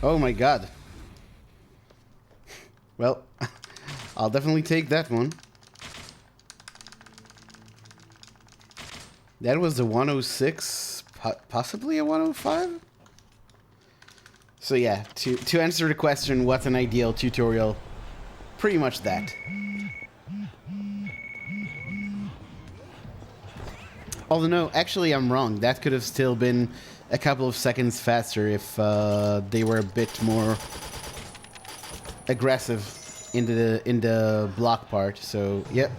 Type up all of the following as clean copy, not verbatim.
Oh my god. Well, I'll definitely take that one. That was a 106, possibly a 105? So yeah, to answer the question, what's an ideal tutorial? Pretty much that. Although no, actually I'm wrong. That could have still been a couple of seconds faster if they were a bit more aggressive in the block part. So yep.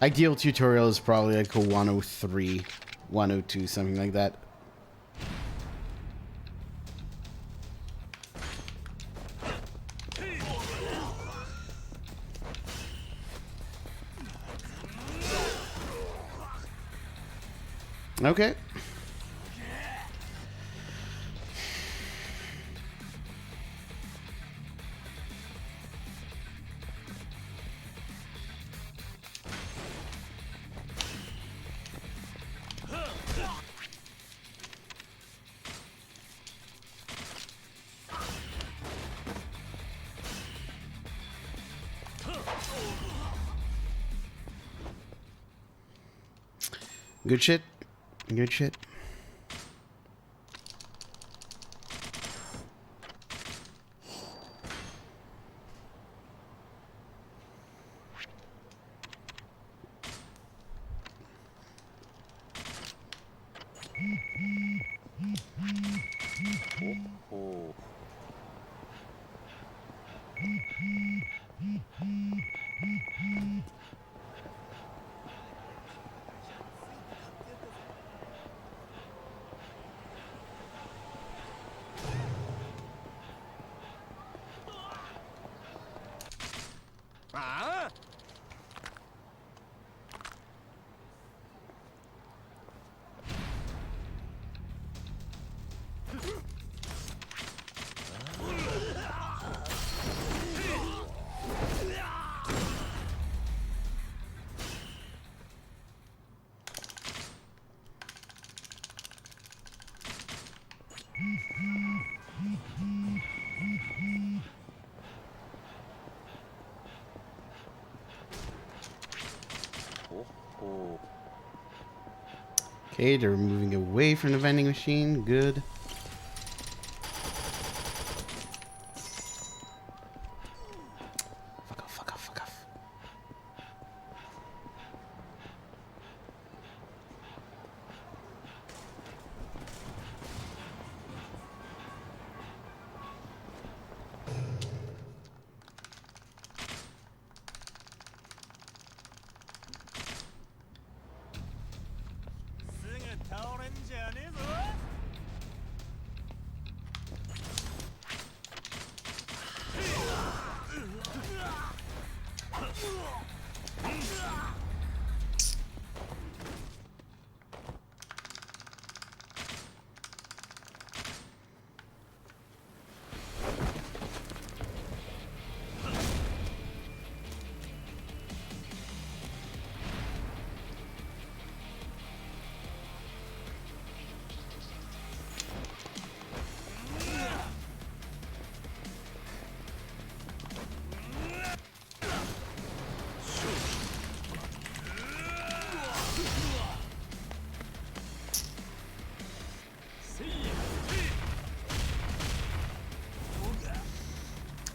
Ideal tutorial is probably like a 103, 102, something like that. Okay. Good shit. Good shit. Oh. Ah? Oh. Okay, they're moving away from the vending machine. Good. Fuck off, fuck off, fuck off.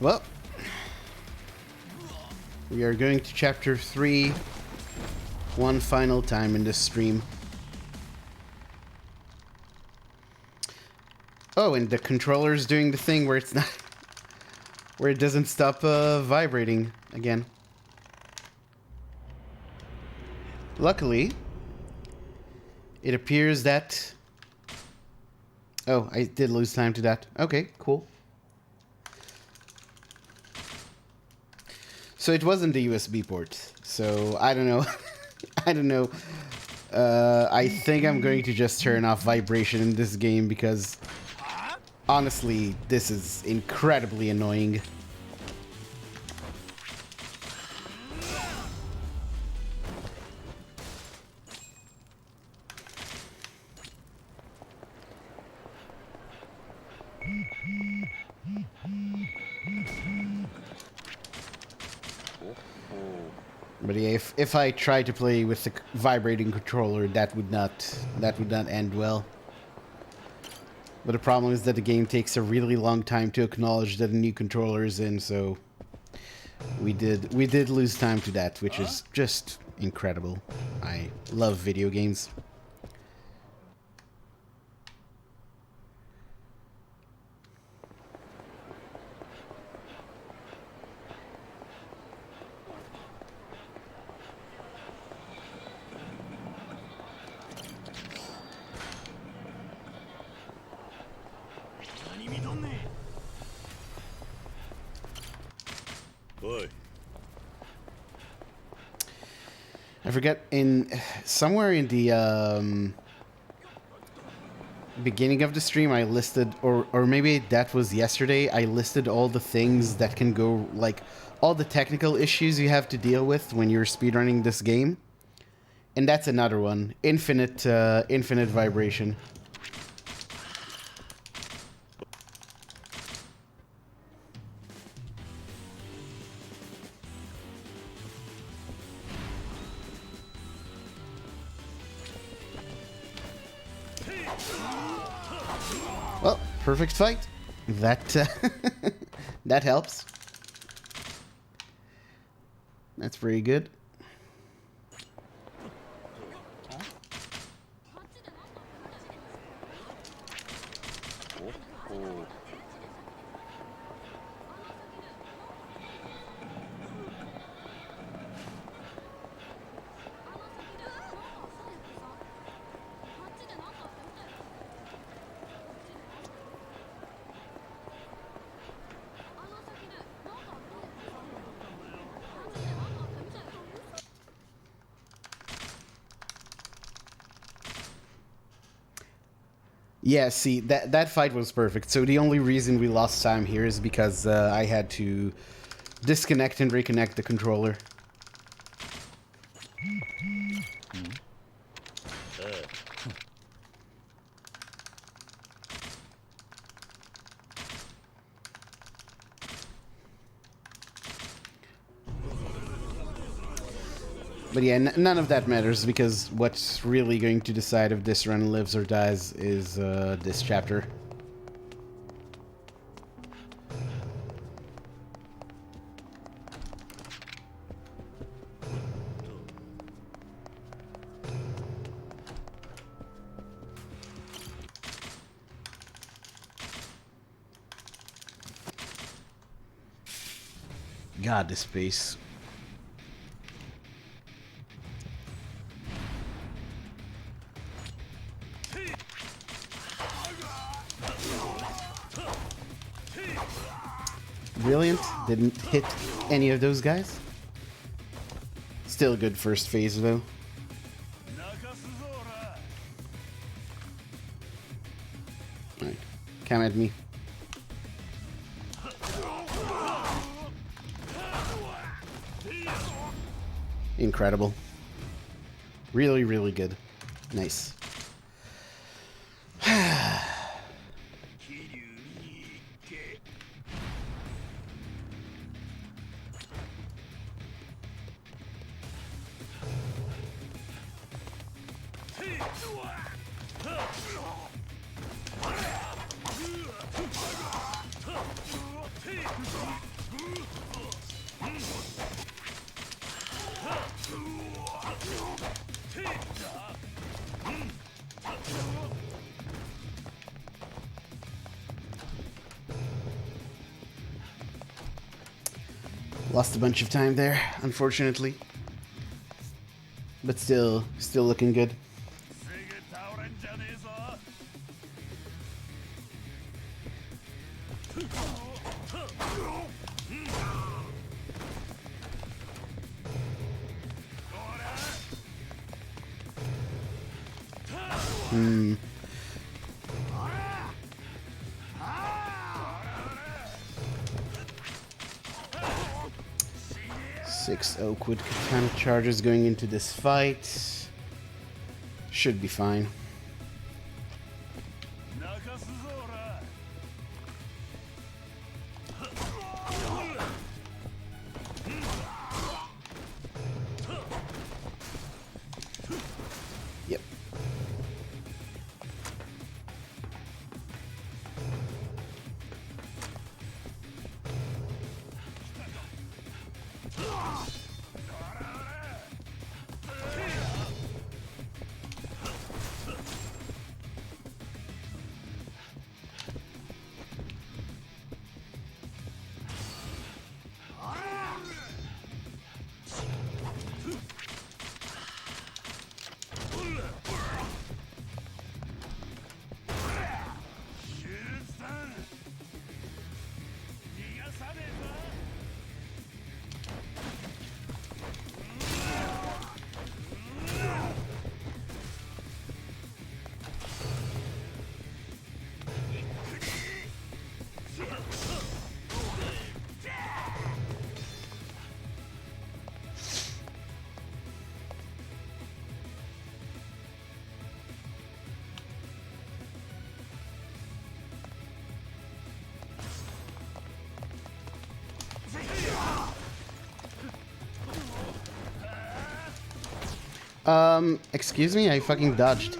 Well, we are going to chapter 3 one final time in this stream. Oh, and the controller's doing the thing where it's not... where it doesn't stop vibrating again. Luckily, it appears that... Oh, I did lose time to that. Okay, cool. So it wasn't the USB port. So I don't know. I don't know. I think I'm going to just turn off vibration in this game because honestly, this is incredibly annoying. But yeah, if I try to play with the vibrating controller, that would not end well. But the problem is that the game takes a really long time to acknowledge that a new controller is in, so we did lose time to that, which is just incredible. I love video games. I forget, in somewhere in the beginning of the stream I listed, or maybe that was yesterday, I listed all the things that can go, like all the technical issues you have to deal with when you're speedrunning this game. And that's another one. Infinite vibration. Well, perfect fight. That that helps. That's pretty good. 오. Yeah, see, that fight was perfect. So the only reason we lost time here is because I had to disconnect and reconnect the controller. But yeah, none of that matters, because what's really going to decide if this run lives or dies is this chapter. God, this pace. Brilliant. Didn't hit any of those guys. Still a good first phase, though. Alright. Come at me. Incredible. Really, really good. Nice. Lost a bunch of time there, unfortunately. But still looking good. Hmm. 6 Oakwood Katana charges going into this fight. Should be fine. Excuse me, I fucking dodged.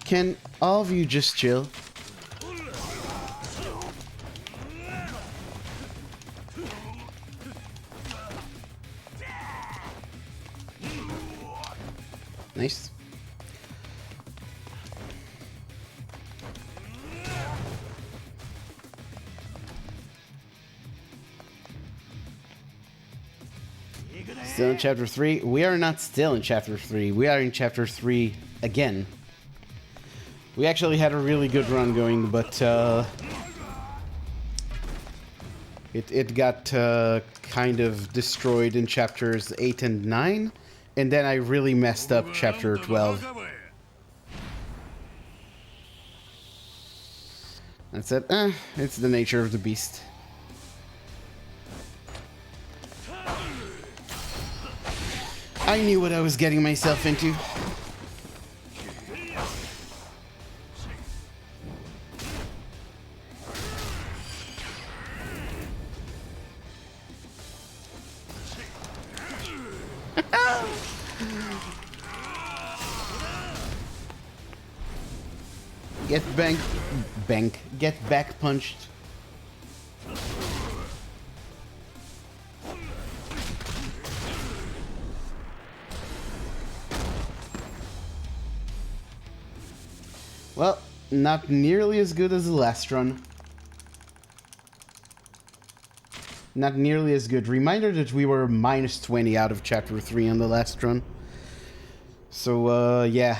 Can all of you just chill? Nice. Still in chapter 3? We are not still in chapter 3. We are in chapter 3 again. We actually had a really good run going, but it got kind of destroyed in chapters 8 and 9, and then I really messed up chapter 12. That's it. It's the nature of the beast. I knew what I was getting myself into. Get back punched. Well, not nearly as good as the last run. Not nearly as good. Reminder that we were minus 20 out of chapter 3 on the last run. So, yeah.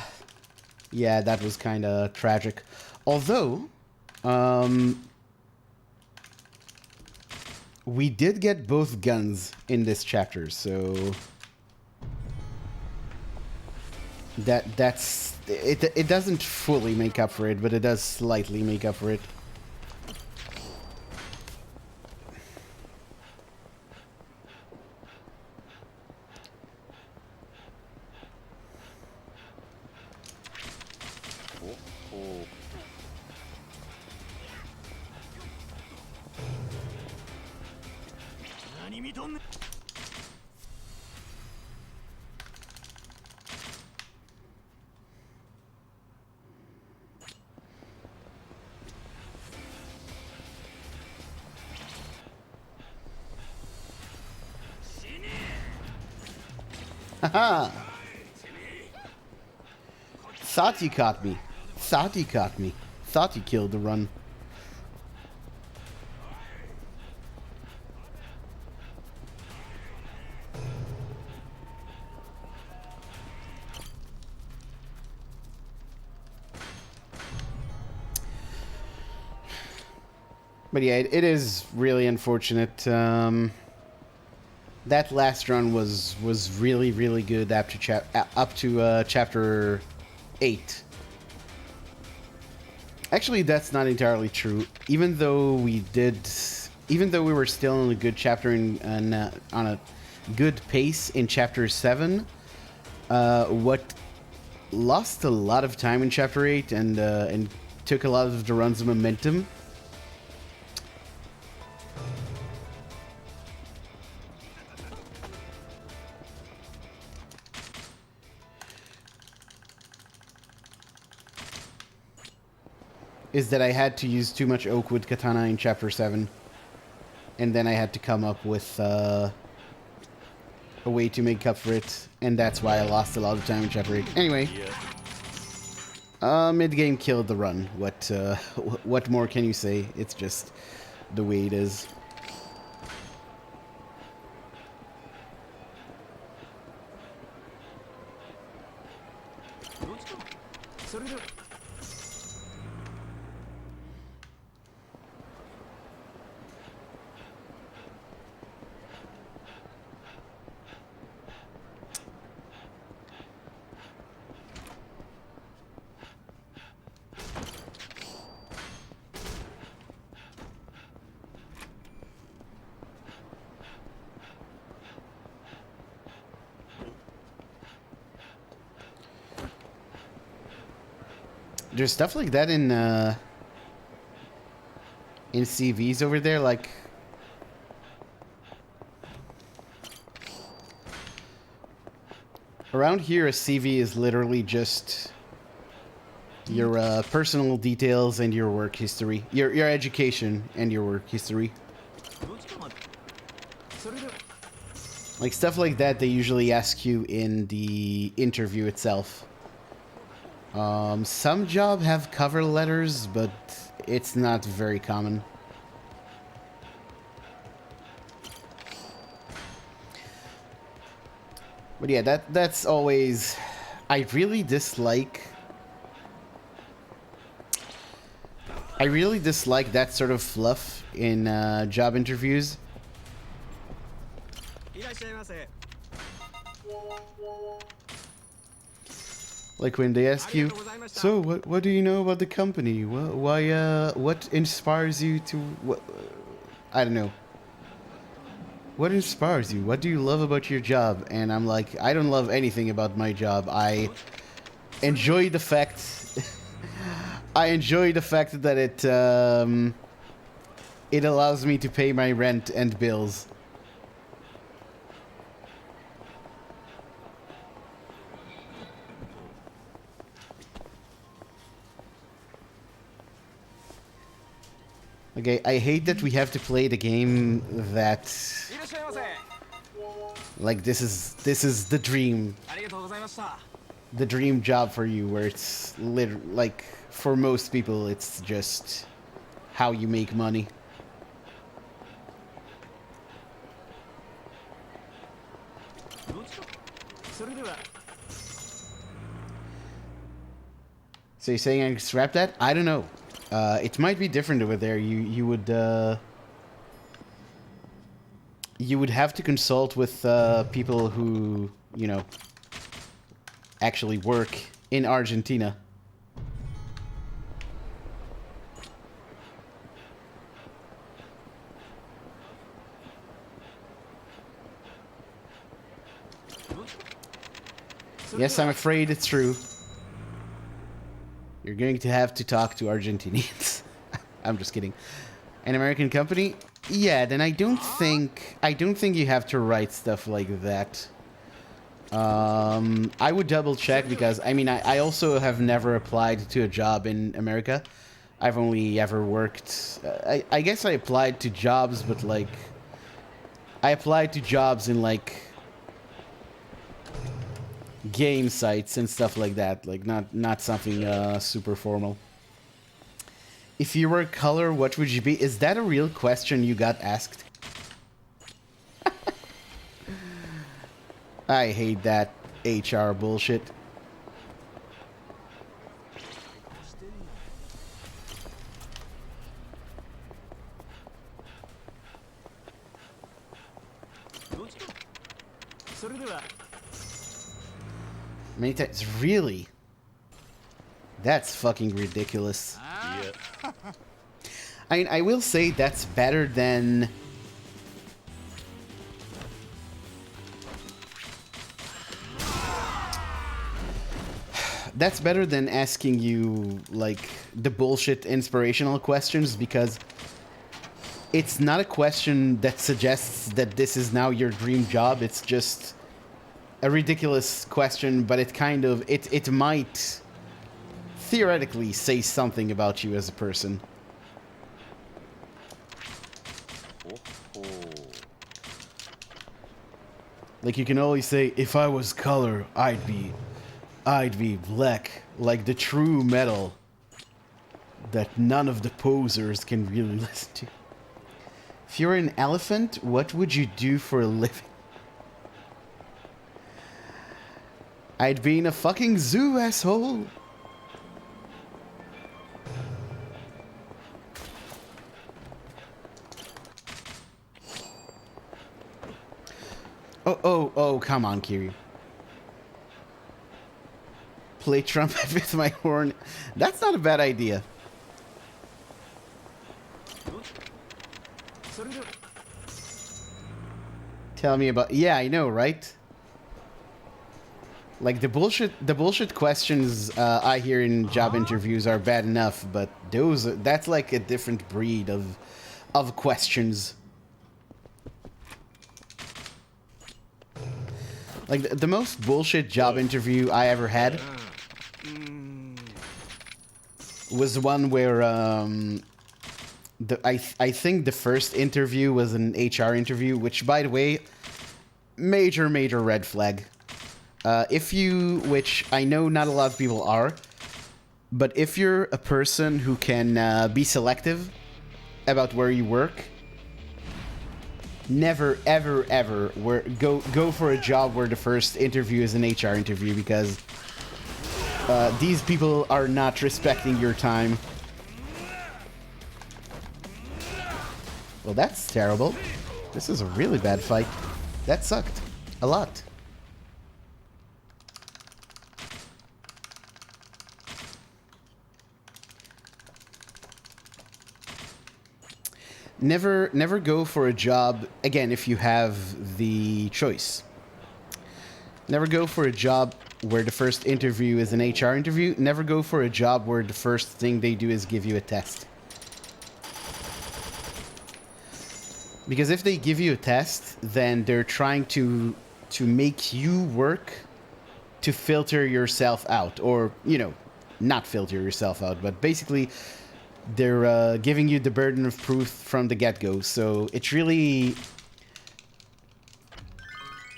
Yeah, that was kind of tragic. Although, we did get both guns in this chapter, so that's it. It doesn't fully make up for it, but it does slightly make up for it. Haha! Thought you caught me. Thought you caught me. Thought you killed the run. But yeah, it is really unfortunate. That last run was really, really good up to chapter 8. Actually, that's not entirely true. Even though we were still in a good chapter on a good pace in chapter 7, what lost a lot of time in chapter 8 and took a lot of the run's momentum is that I had to use too much Oakwood Katana in Chapter 7. And then I had to come up with a way to make up for it. And that's why I lost a lot of time in Chapter 8. Anyway. Mid-game killed the run. What more can you say? It's just the way it is. There's stuff like that in CVs over there, like Around here, a CV is literally just your personal details and your work history, your education and your work history. Like stuff like that, they usually ask you in the interview itself. Some jobs have cover letters, but it's not very common. But yeah, that's always... I really dislike that sort of fluff in job interviews. Like when they ask you, so what do you know about the company? Why what inspires you to I don't know. What inspires you? What do you love about your job? And I'm like, I don't love anything about my job. I enjoy the fact that it allows me to pay my rent and bills. Okay, I hate that we have to play the game that... Like, this is the dream. The dream job for you, where it's like, for most people, it's just how you make money. So you're saying I can scrap that? I don't know. It might be different over there. You would have to consult with people who, you know, actually work in Argentina. Yes, I'm afraid it's true. You're going to have to talk to Argentinians. I'm just kidding. An American company? Yeah, then I don't think you have to write stuff like that. I would double check because I mean I also have never applied to a job in America. I've only ever worked I guess I applied to jobs, but like I applied to jobs in like game sites and stuff like that, like not something super formal. If you were color, what would you be? Is that a real question you got asked? I hate that HR bullshit. Many times, really? That's fucking ridiculous. Yeah. I mean, I will say that's better than... That's better than asking you, like, the bullshit inspirational questions, because it's not a question that suggests that this is now your dream job. It's just a ridiculous question, but it kind of... It might theoretically say something about you as a person. Like, you can always say, if I was color, I'd be black, like the true metal that none of the posers can really listen to. If you're an elephant, what would you do for a living? I'd be in a fucking zoo, asshole. Oh, come on, Kiri. Play trumpet with my horn. That's not a bad idea. Tell me about... Yeah, I know, right? Like, the bullshit questions I hear in job interviews are bad enough, but that's like a different breed of questions. Like, the most bullshit job interview I ever had was one where, I think the first interview was an HR interview, which, by the way, major red flag. Which I know not a lot of people are, but if you're a person who can be selective about where you work, never, ever, ever go for a job where the first interview is an HR interview, because these people are not respecting your time. Well, that's terrible. This is a really bad fight. That sucked. A lot. Never go for a job, again, if you have the choice. Never go for a job where the first interview is an HR interview. Never go for a job where the first thing they do is give you a test. Because if they give you a test, then they're trying to make you work to filter yourself out. Or, you know, not filter yourself out, but basically they're giving you the burden of proof from the get-go. So it's really...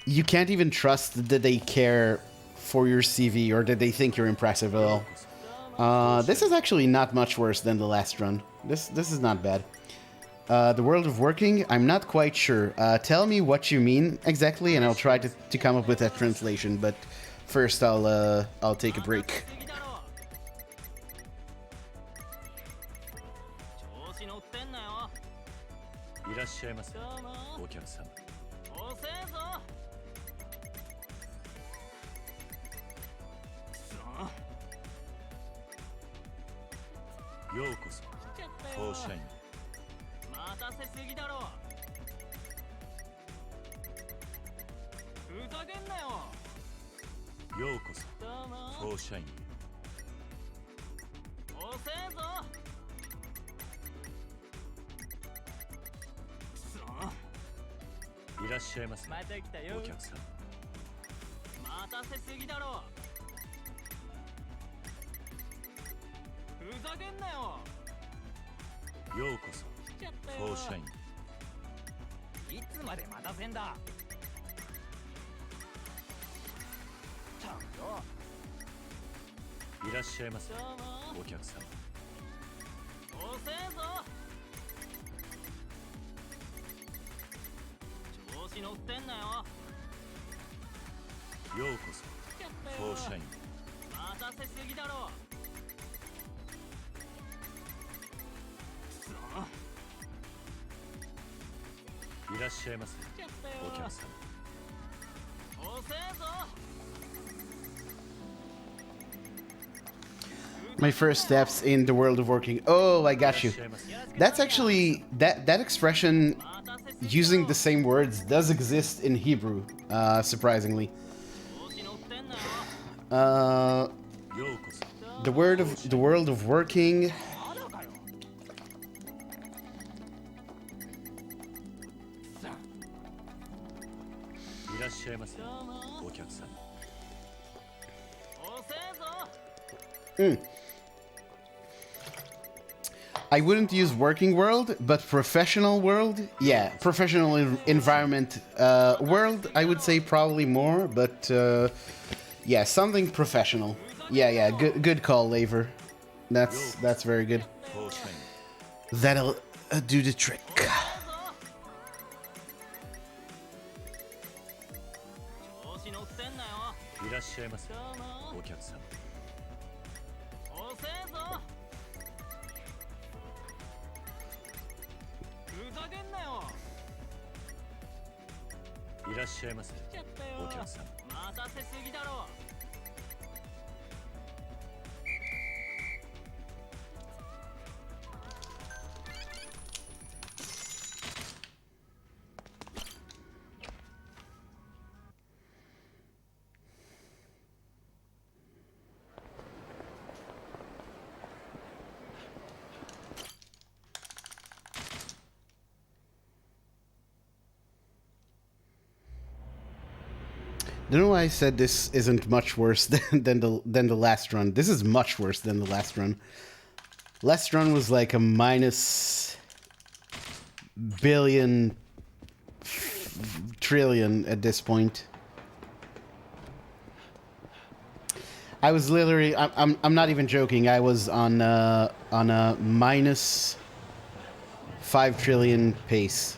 You can't even trust that they care for your CV or that they think you're impressive at all. This is actually not much worse than the last run. This is not bad. The world of working, I'm not quite sure. Tell me what you mean exactly, and I'll try to come up with that translation. But first, I'll take a break. My first steps in the world of working. Oh, I got you. That's actually... That expression, using the same words, does exist in Hebrew, surprisingly. The world of working... I wouldn't use working world, but professional world? Yeah, professional environment world, I would say probably more, but yeah, something professional. Yeah, good call, Laver. That's very good. That'll do the trick. Don't know why I said this isn't much worse than the last run. This is much worse than the last run. Last run was like a minus billion trillion at this point. I was literally, I'm not even joking. I was on a minus 5 trillion pace.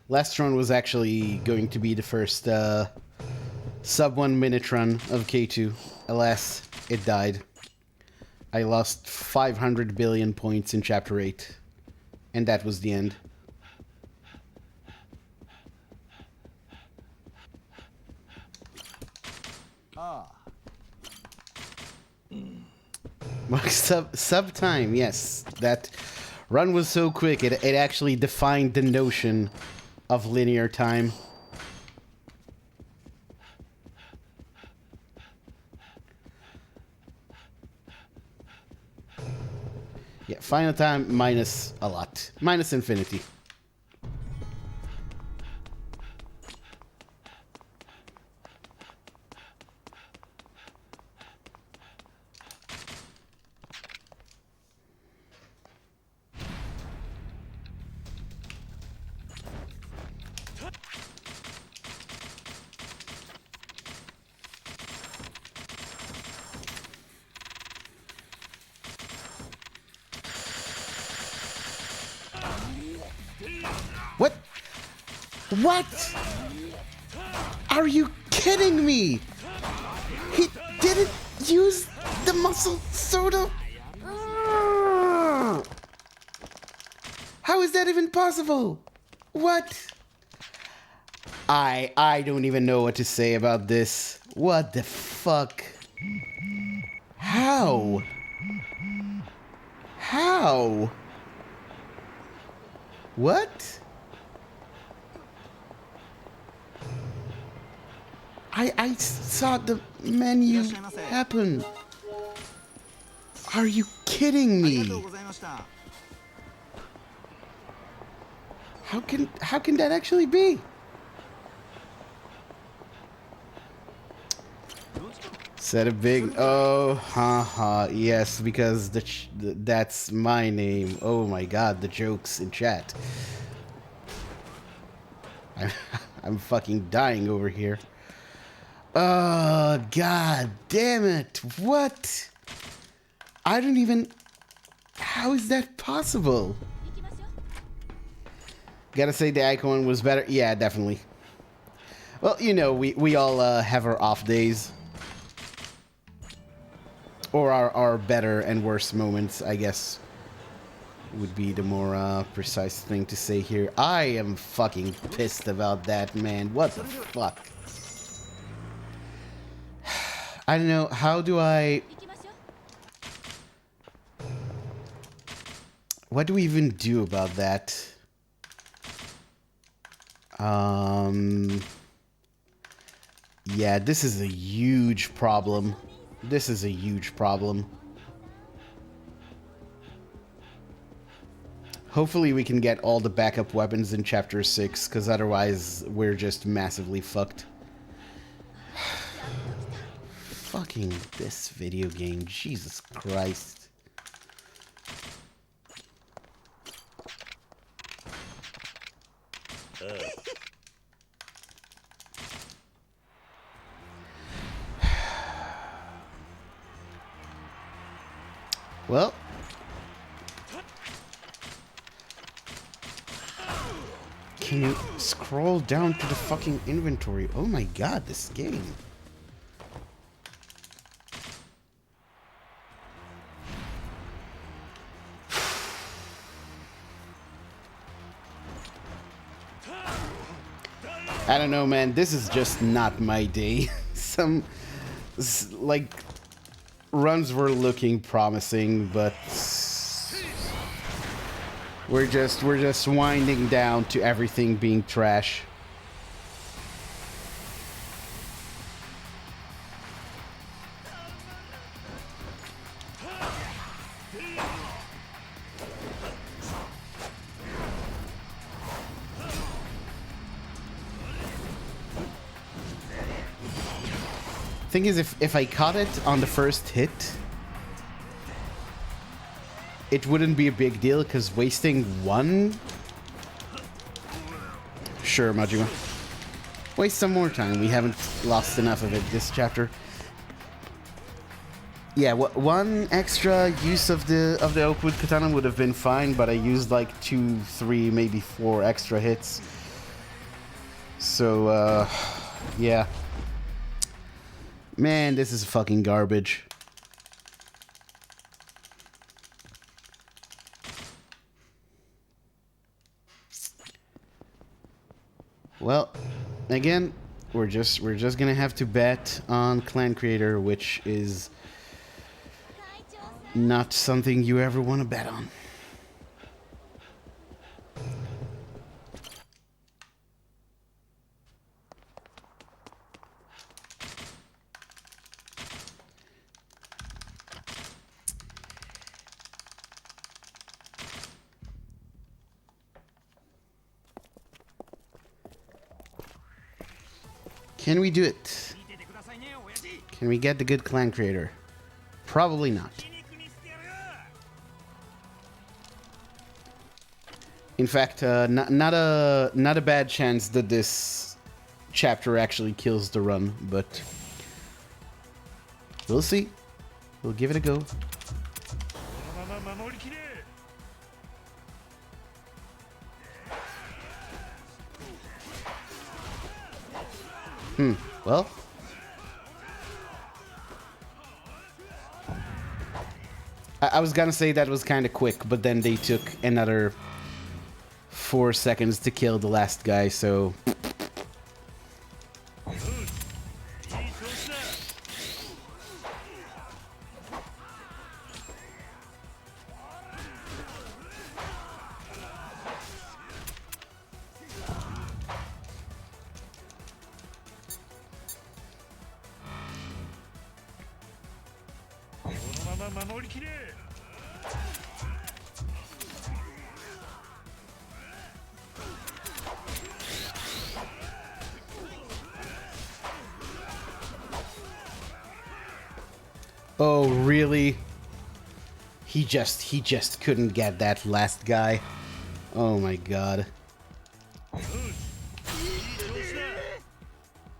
Last run was actually going to be the first sub 1 minute run of K2. Alas, it died. I lost 500 billion points in Chapter 8. And that was the end. Sub time, yes. That run was so quick, it actually defined the notion of linear time. Yeah, final time minus a lot. Minus infinity. What? What? Are you kidding me? He didn't use the muscle soda? How is that even possible? What? I don't even know what to say about this. What the fuck? How? How? What? I saw the menu happen. Are you kidding me? How can that actually be? Said a big oh haha yes, because that's my name. Oh my god, the jokes in chat. I'm fucking dying over here. Oh god damn it. What? I don't even, how is that possible? Gotta say the icon was better. Yeah, definitely. Well, you know, we all have our off days. Or our better and worse moments, I guess, would be the more precise thing to say here. I am fucking pissed about that, man. What the fuck? I don't know. How do I... What do we even do about that? Yeah, this is a huge problem. This is a huge problem. Hopefully we can get all the backup weapons in Chapter 6, because otherwise we're just massively fucked. Fucking this video game, Jesus Christ. Well, can you scroll down to the fucking inventory? Oh my god, this game. I don't know, man. This is just not my day. Some, like, runs were looking promising, but we're just winding down to everything being trash. Thing is, if I caught it on the first hit, it wouldn't be a big deal, because wasting one... Sure, Majima. Waste some more time. We haven't lost enough of it this chapter. Yeah, one extra use of the Oakwood Katana would have been fine, but I used like 2, 3, maybe 4 extra hits. So, yeah. Man, this is fucking garbage. Well, again, we're just gonna have to bet on Clan Creator, which is not something you ever want to bet on. Can we do it? Can we get the good Clan Creator? Probably not. In fact, not a bad chance that this chapter actually kills the run, but we'll see. We'll give it a go. Well. I was gonna say that was kind of quick, but then they took another 4 seconds to kill the last guy, so... Oh, really? He just couldn't get that last guy. Oh my god.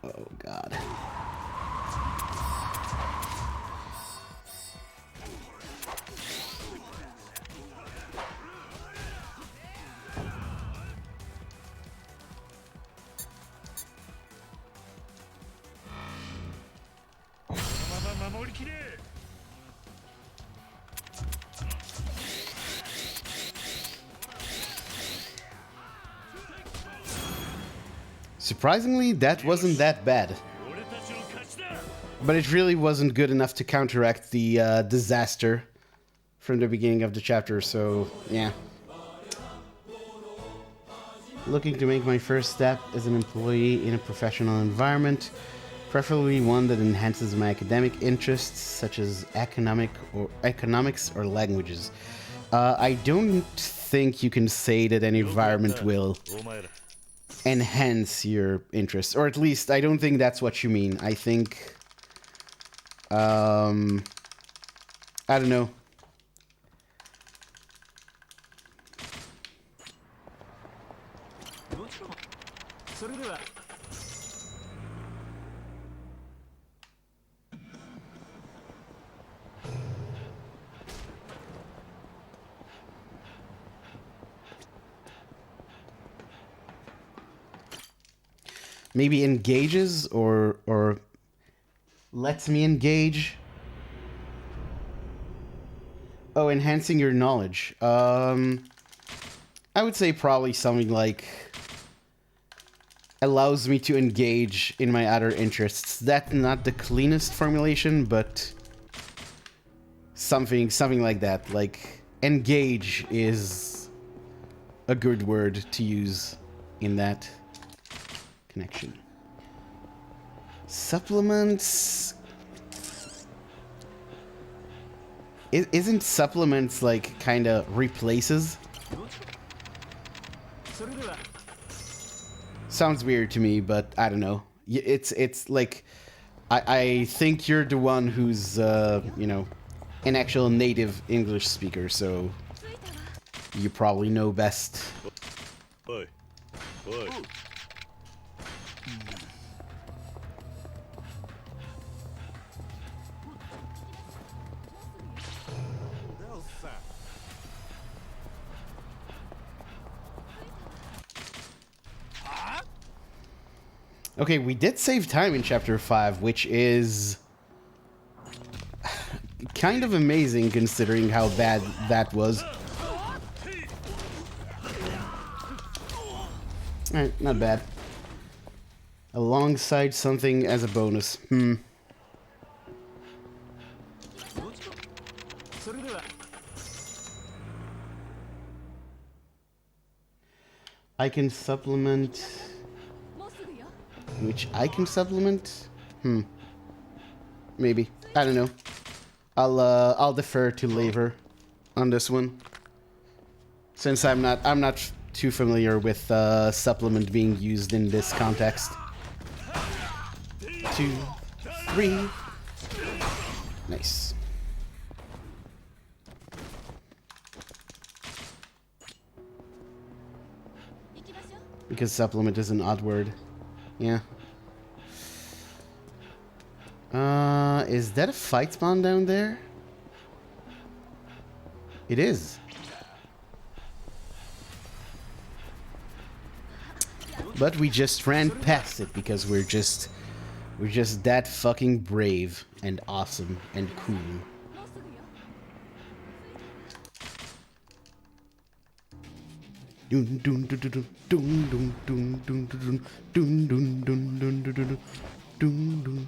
Oh god. Surprisingly, that wasn't that bad. But it really wasn't good enough to counteract the disaster from the beginning of the chapter, so yeah. Looking to make my first step as an employee in a professional environment, preferably one that enhances my academic interests, such as economics or languages. I don't think you can say that an environment will enhance your interests, or at least I don't think that's what you mean. I think, I don't know. Maybe engages or lets me engage. Oh, enhancing your knowledge. I would say probably something like allows me to engage in my other interests. That's not the cleanest formulation, but something like that. Like engage is a good word to use in that connection. Supplements. Isn't supplements like kind of replaces? Sounds weird to me, but I don't know. It's like I think you're the one who's, you know, an actual native English speaker, so you probably know best. Oi. Oi. Okay, we did save time in Chapter 5, which is kind of amazing considering how bad that was. Alright, not bad. Alongside something as a bonus. I can supplement... Which I can supplement? Maybe. I don't know. I'll defer to Laver on this one. Since I'm not too familiar with supplement being used in this context. 2, 3. Nice. Because supplement is an odd word. Yeah. Is that a fight spawn down there? It is. But we just ran past it because we're just that fucking brave and awesome and cool. Dun dun dun dun dun dun dun dun dun dun dun dun dun dun dun dun.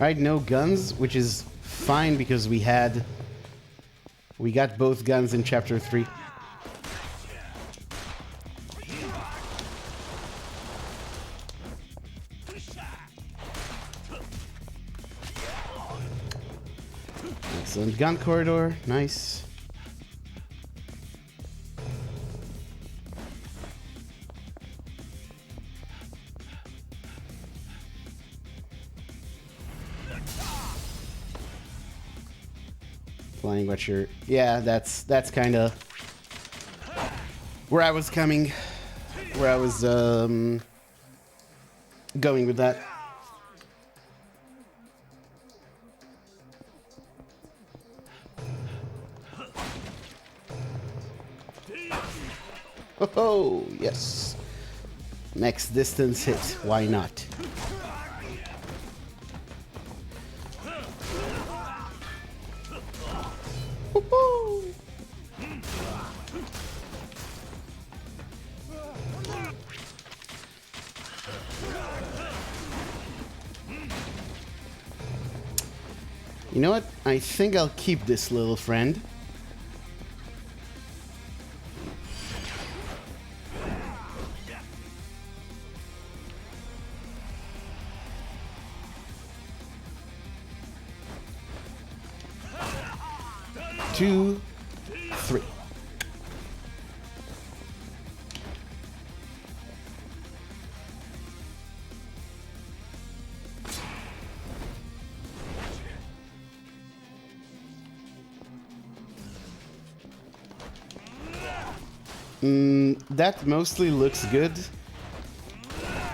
Alright, no guns, which is fine because we got both guns in Chapter 3. Excellent gun corridor, nice. Flying Butcher. Yeah, that's kind of where I was going with that. Oh, yes. Next distance hit. Why not? You know what? I think I'll keep this little friend. Two, three. That mostly looks good.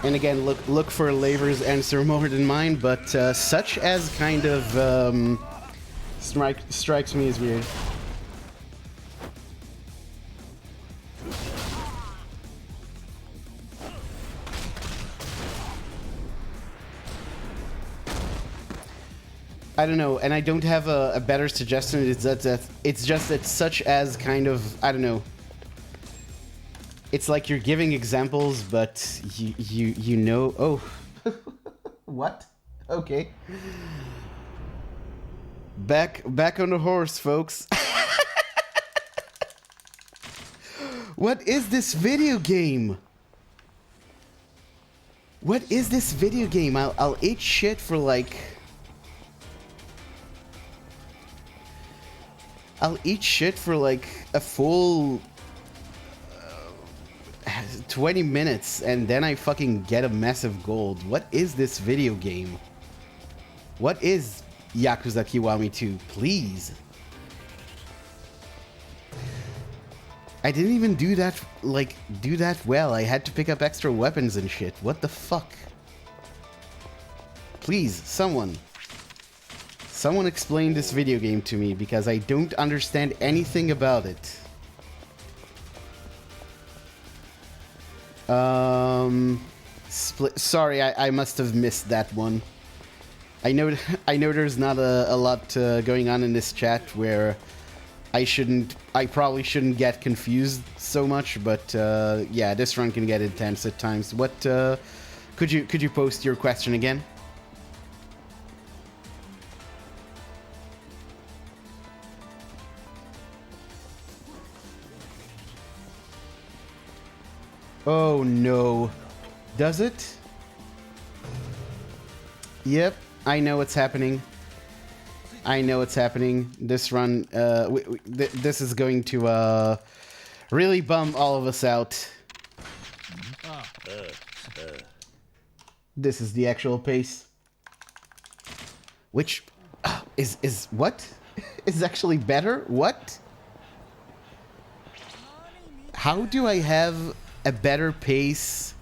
And again, look for Laver's answer more than mine, but such as kind of strikes me as weird. I don't know, and I don't have a better suggestion. It's just that such as kind of, I don't know. It's like you're giving examples, but you know. Oh, what? Okay. Back on the horse, folks. What is this video game? What is this video game? I'll eat shit for like... I'll eat shit for like a full 20 minutes and then I fucking get a massive gold. What is this video game? What is Yakuza Kiwami 2? Please. I didn't even do that well. I had to pick up extra weapons and shit. What the fuck? Please, someone explain this video game to me because I don't understand anything about it. Sorry, I must have missed that one. I know there's not a lot going on in this chat where I probably shouldn't get confused so much, but yeah, this run can get intense at times. What could you post your question again? Oh no. Does it? Yep, I know what's happening. I know what's happening. This run, this is going to really bum all of us out. This is the actual pace. Which is what? Is actually better? What? How do I have a better pace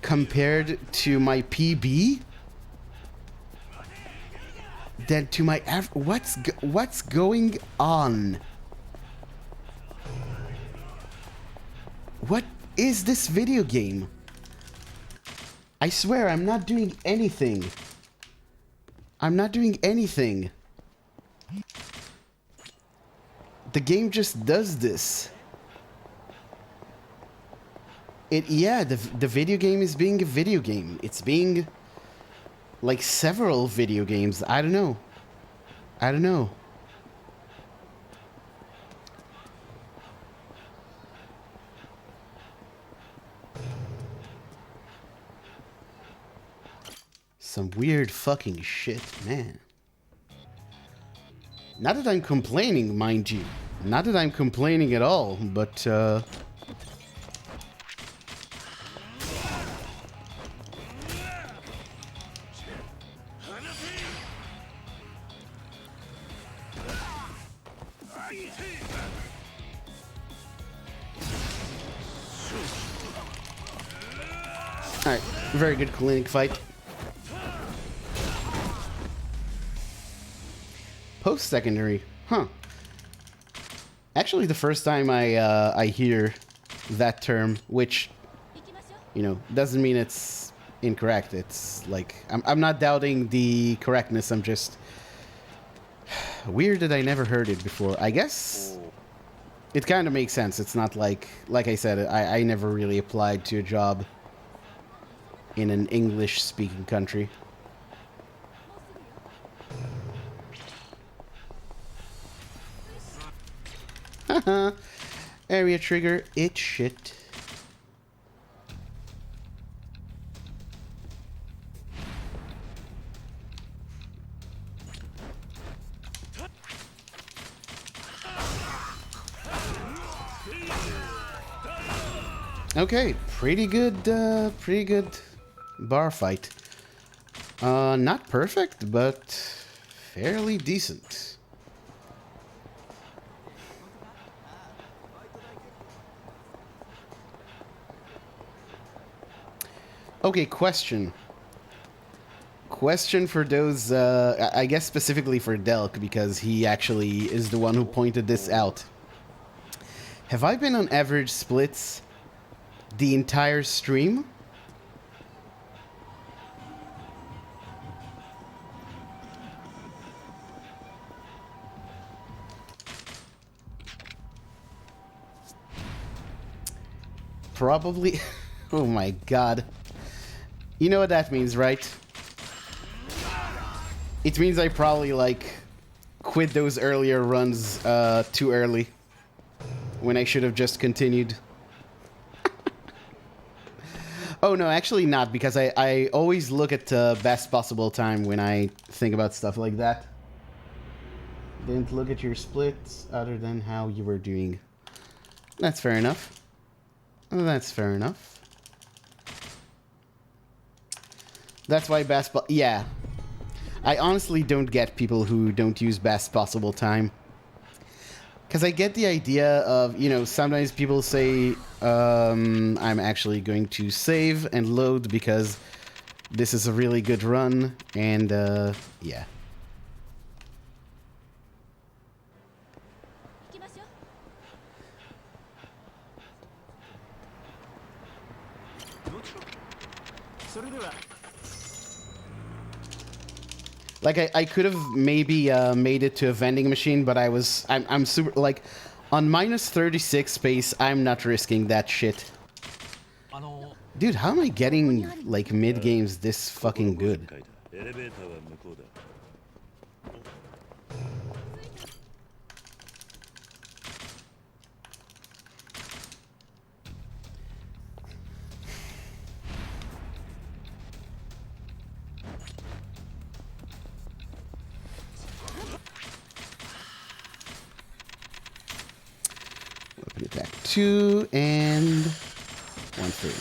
compared to my PB than to my what's going on? What is this video game? I swear I'm not doing anything. I'm not doing anything. The game just does this. Yeah, the video game is being a video game. It's being like several video games. I don't know. I don't know. Some weird fucking shit, man. Not that I'm complaining, mind you. Not that I'm complaining at all, but alright, very good clinic fight. Post-secondary, huh? Actually, the first time I hear that term, which, you know, doesn't mean it's incorrect. It's like I'm not doubting the correctness. I'm just weird that I never heard it before. I guess it kind of makes sense. It's not like I said, I never really applied to a job in an English-speaking country. Haha. Area trigger, it's shit. Okay, pretty good bar fight. Not perfect, but fairly decent. Okay, question. Question for those, I guess specifically for Delk, because he actually is the one who pointed this out. Have I been on average splits the entire stream? Probably. Oh my god. You know what that means, right? It means I probably, like, quit those earlier runs too early. When I should have just continued. Oh, no, actually not, because I always look at the best possible time when I think about stuff like that. Didn't look at your splits other than how you were doing. That's fair enough. That's fair enough. That's why best... Yeah. I honestly don't get people who don't use best possible time. Because I get the idea of, you know, sometimes people say, I'm actually going to save and load because this is a really good run, and, yeah. Like, I could have maybe made it to a vending machine, but I'm super, like, on minus 36 space, I'm not risking that shit. Dude, how am I getting, like, mid-games this fucking good? Weapon attack 2 and 130.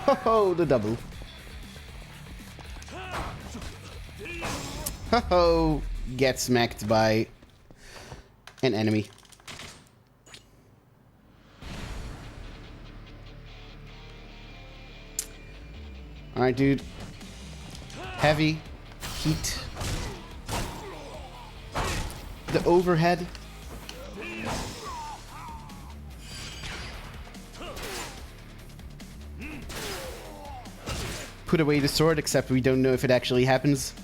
Ho-ho, the double. Ho-ho, get smacked by an enemy. Alright, dude. Heavy. Heat. The overhead. Put away the sword, except we don't know if it actually happens.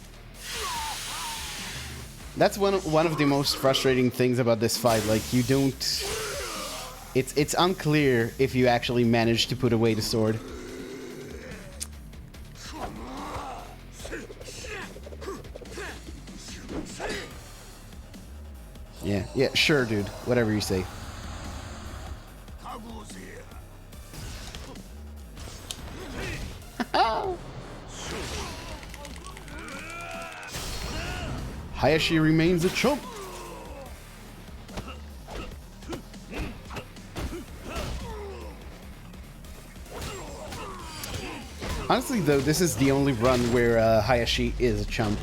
That's one of the most frustrating things about this fight. Like, you don't... It's unclear if you actually manage to put away the sword. Yeah, sure, dude. Whatever you say. Hayashi remains a chump. Honestly, though, this is the only run where Hayashi is a chump.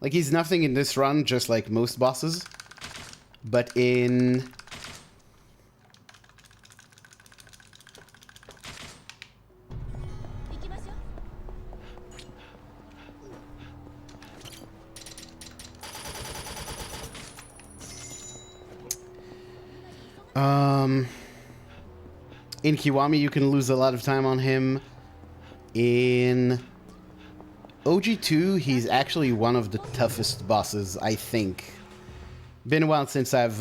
Like, he's nothing in this run, just like most bosses. But in... in Kiwami, you can lose a lot of time on him. In OG2, he's actually one of the toughest bosses, I think. Been a while since I've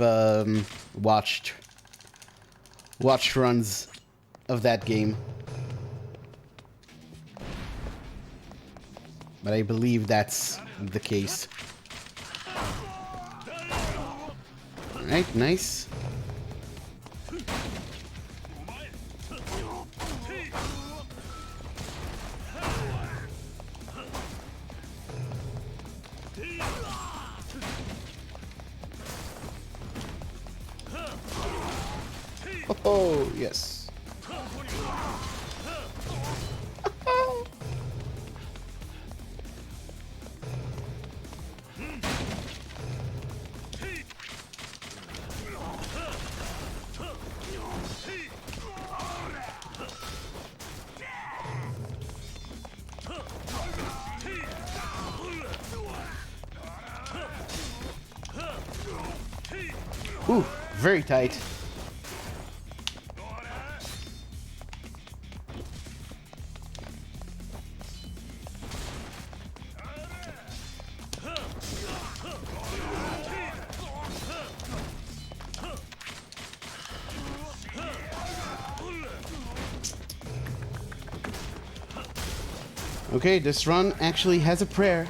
watched runs of that game. But I believe that's the case. Alright, nice. Oh, yes. Ooh, very tight. Okay, this run actually has a prayer.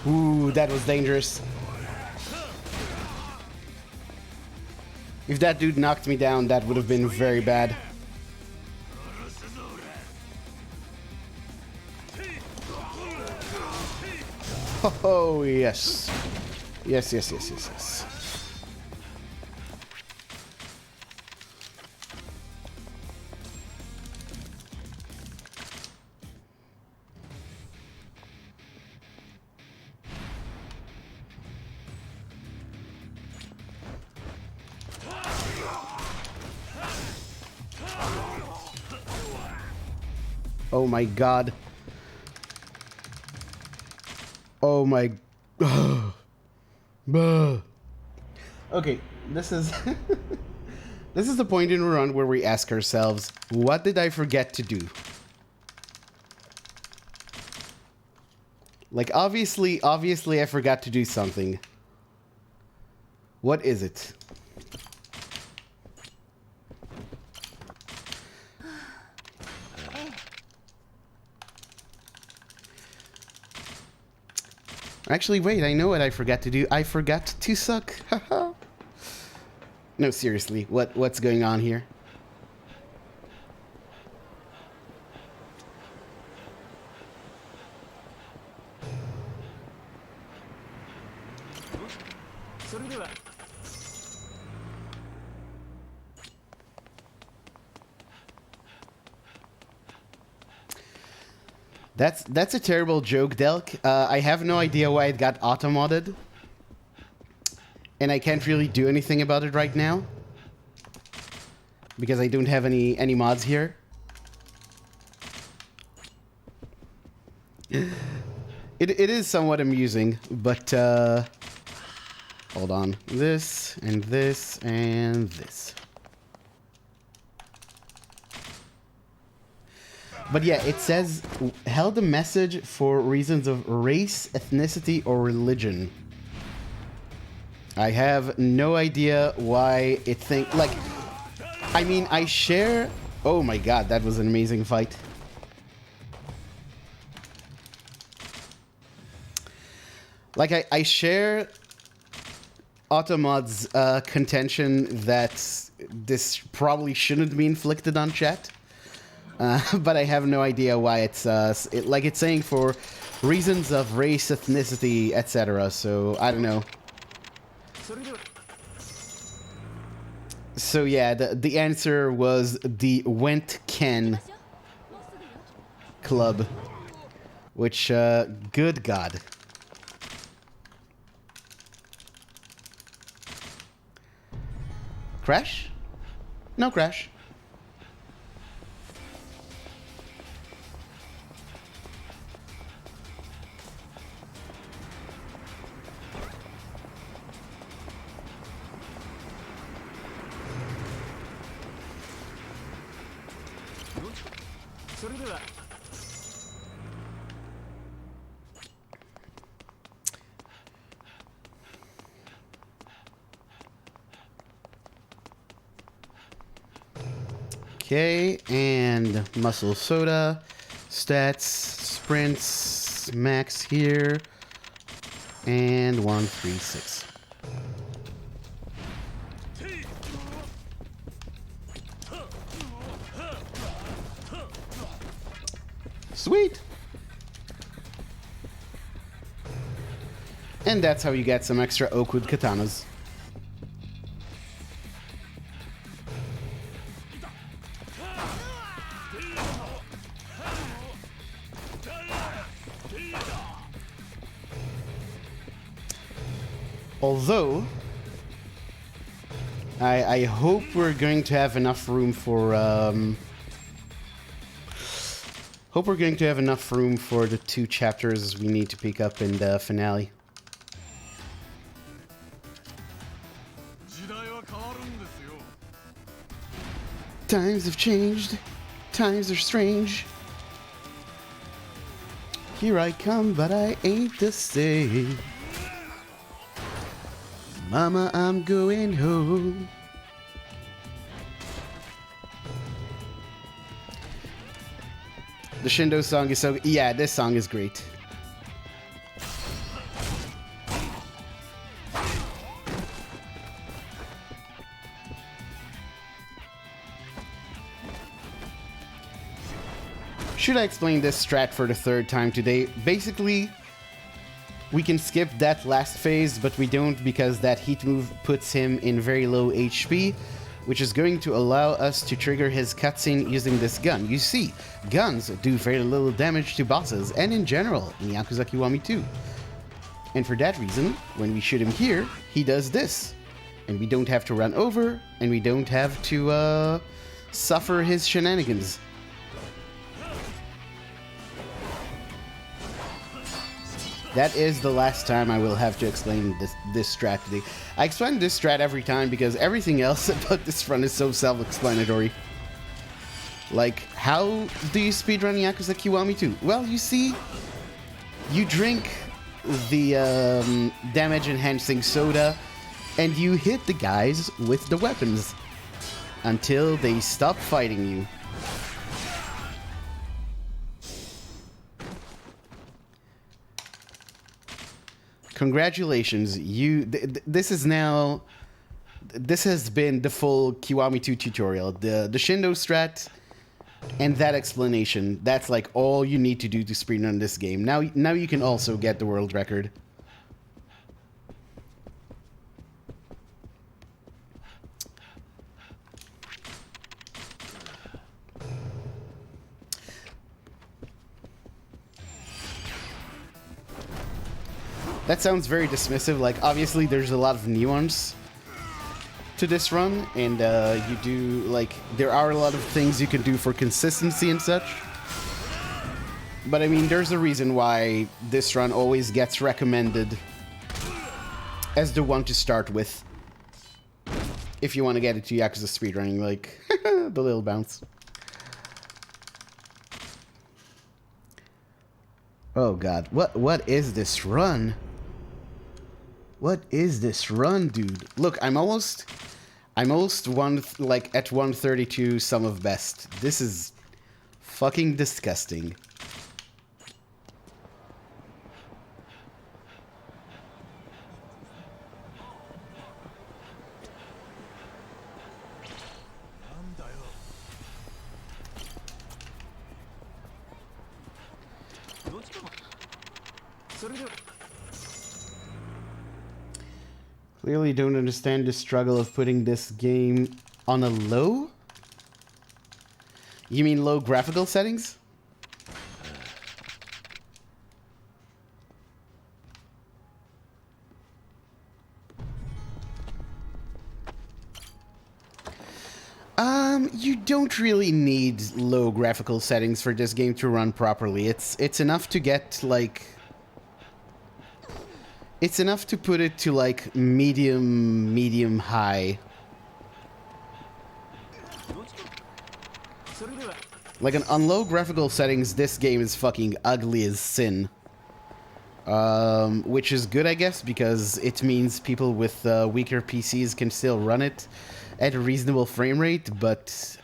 Ooh, that was dangerous. If that dude knocked me down, that would have been very bad. Oh, yes. Yes, yes, yes, yes, yes. Oh my god. Oh my... Okay, this is... This is the point in a run where we ask ourselves, what did I forget to do? Like, obviously I forgot to do something. What is it? Actually, wait, I know what I forgot to do. I forgot to suck. No, seriously, what's going on here? That's a terrible joke, Delk. I have no idea why it got auto-modded. And I can't really do anything about it right now. Because I don't have any mods here. It is somewhat amusing, but hold on. This, and this, and this. But yeah, it says, held a message for reasons of race, ethnicity, or religion. I have no idea why it think like, I mean, I share... Oh my god, that was an amazing fight. Like, I share Automod's contention that this probably shouldn't be inflicted on chat. But I have no idea why it's like it's saying for reasons of race, ethnicity, etc. So I don't know. So yeah, the answer was the Went Ken Club, which good God. Crash? No crash. Okay, and muscle soda, stats, sprints, max here, and 136. Sweet! And that's how you get some extra Oakwood katanas. Although, I hope we're going to have enough room for hope we're going to have enough room for the 2 chapters we need to pick up in the finale. Times have changed. Times are strange. Here I come, but I ain't the same. Mama, I'm going home. The Shindo song is so... Yeah, this song is great. Should I explain this strat for the 3rd time today? Basically, we can skip that last phase, but we don't because that heat move puts him in very low HP, which is going to allow us to trigger his cutscene using this gun. You see, guns do very little damage to bosses, and in general, in Yakuza Kiwami 2. And for that reason, when we shoot him here, he does this. And we don't have to run over, and we don't have to suffer his shenanigans. That is the last time I will have to explain this strat today. I explain this strat every time because everything else about this run is so self-explanatory. Like, how do you speedrun Yakuza Kiwami 2? Well, you see, you drink the damage-enhancing soda, and you hit the guys with the weapons until they stop fighting you. Congratulations, this is now... This has been the full Kiwami 2 tutorial. The Shindo strat and that explanation. That's like all you need to do to speedrun this game. Now you can also get the world record. That sounds very dismissive. Like, obviously, there's a lot of nuance to this run, and you do, like, there are a lot of things you can do for consistency and such. But, I mean, there's a reason why this run always gets recommended as the one to start with. If you want to get into Yakuza speedrunning, like, the little bounce. Oh, God. What is this run? What is this run, dude? Look, I'm almost at 132 sum of best. This is fucking disgusting. Clearly don't understand the struggle of putting this game on a low? You mean low graphical settings? You don't really need low graphical settings for this game to run properly. It's enough to get, like... It's enough to put it to, like, medium high. Like, on low graphical settings, this game is fucking ugly as sin. Which is good, I guess, because it means people with weaker PCs can still run it at a reasonable frame rate, but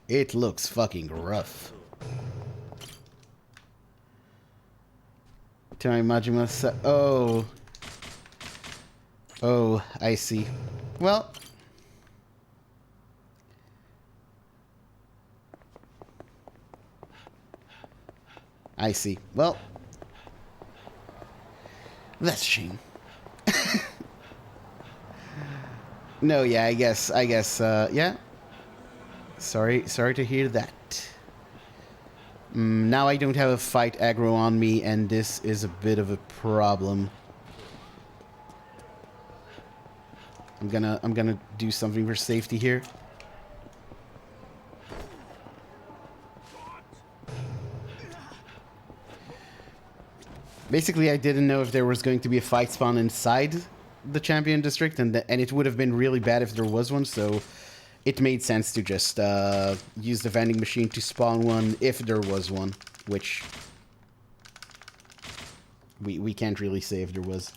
it looks fucking rough. Majima. Oh, I see. Well, I see. Well, that's a shame. No, yeah, I guess, yeah. Sorry to hear that. Now I don't have a fight aggro on me, and this is a bit of a problem. I'm gonna do something for safety here. Basically, I didn't know if there was going to be a fight spawn inside the champion district, and it would have been really bad if there was one. So it made sense to just use the vending machine to spawn one if there was one, which we can't really say if there was.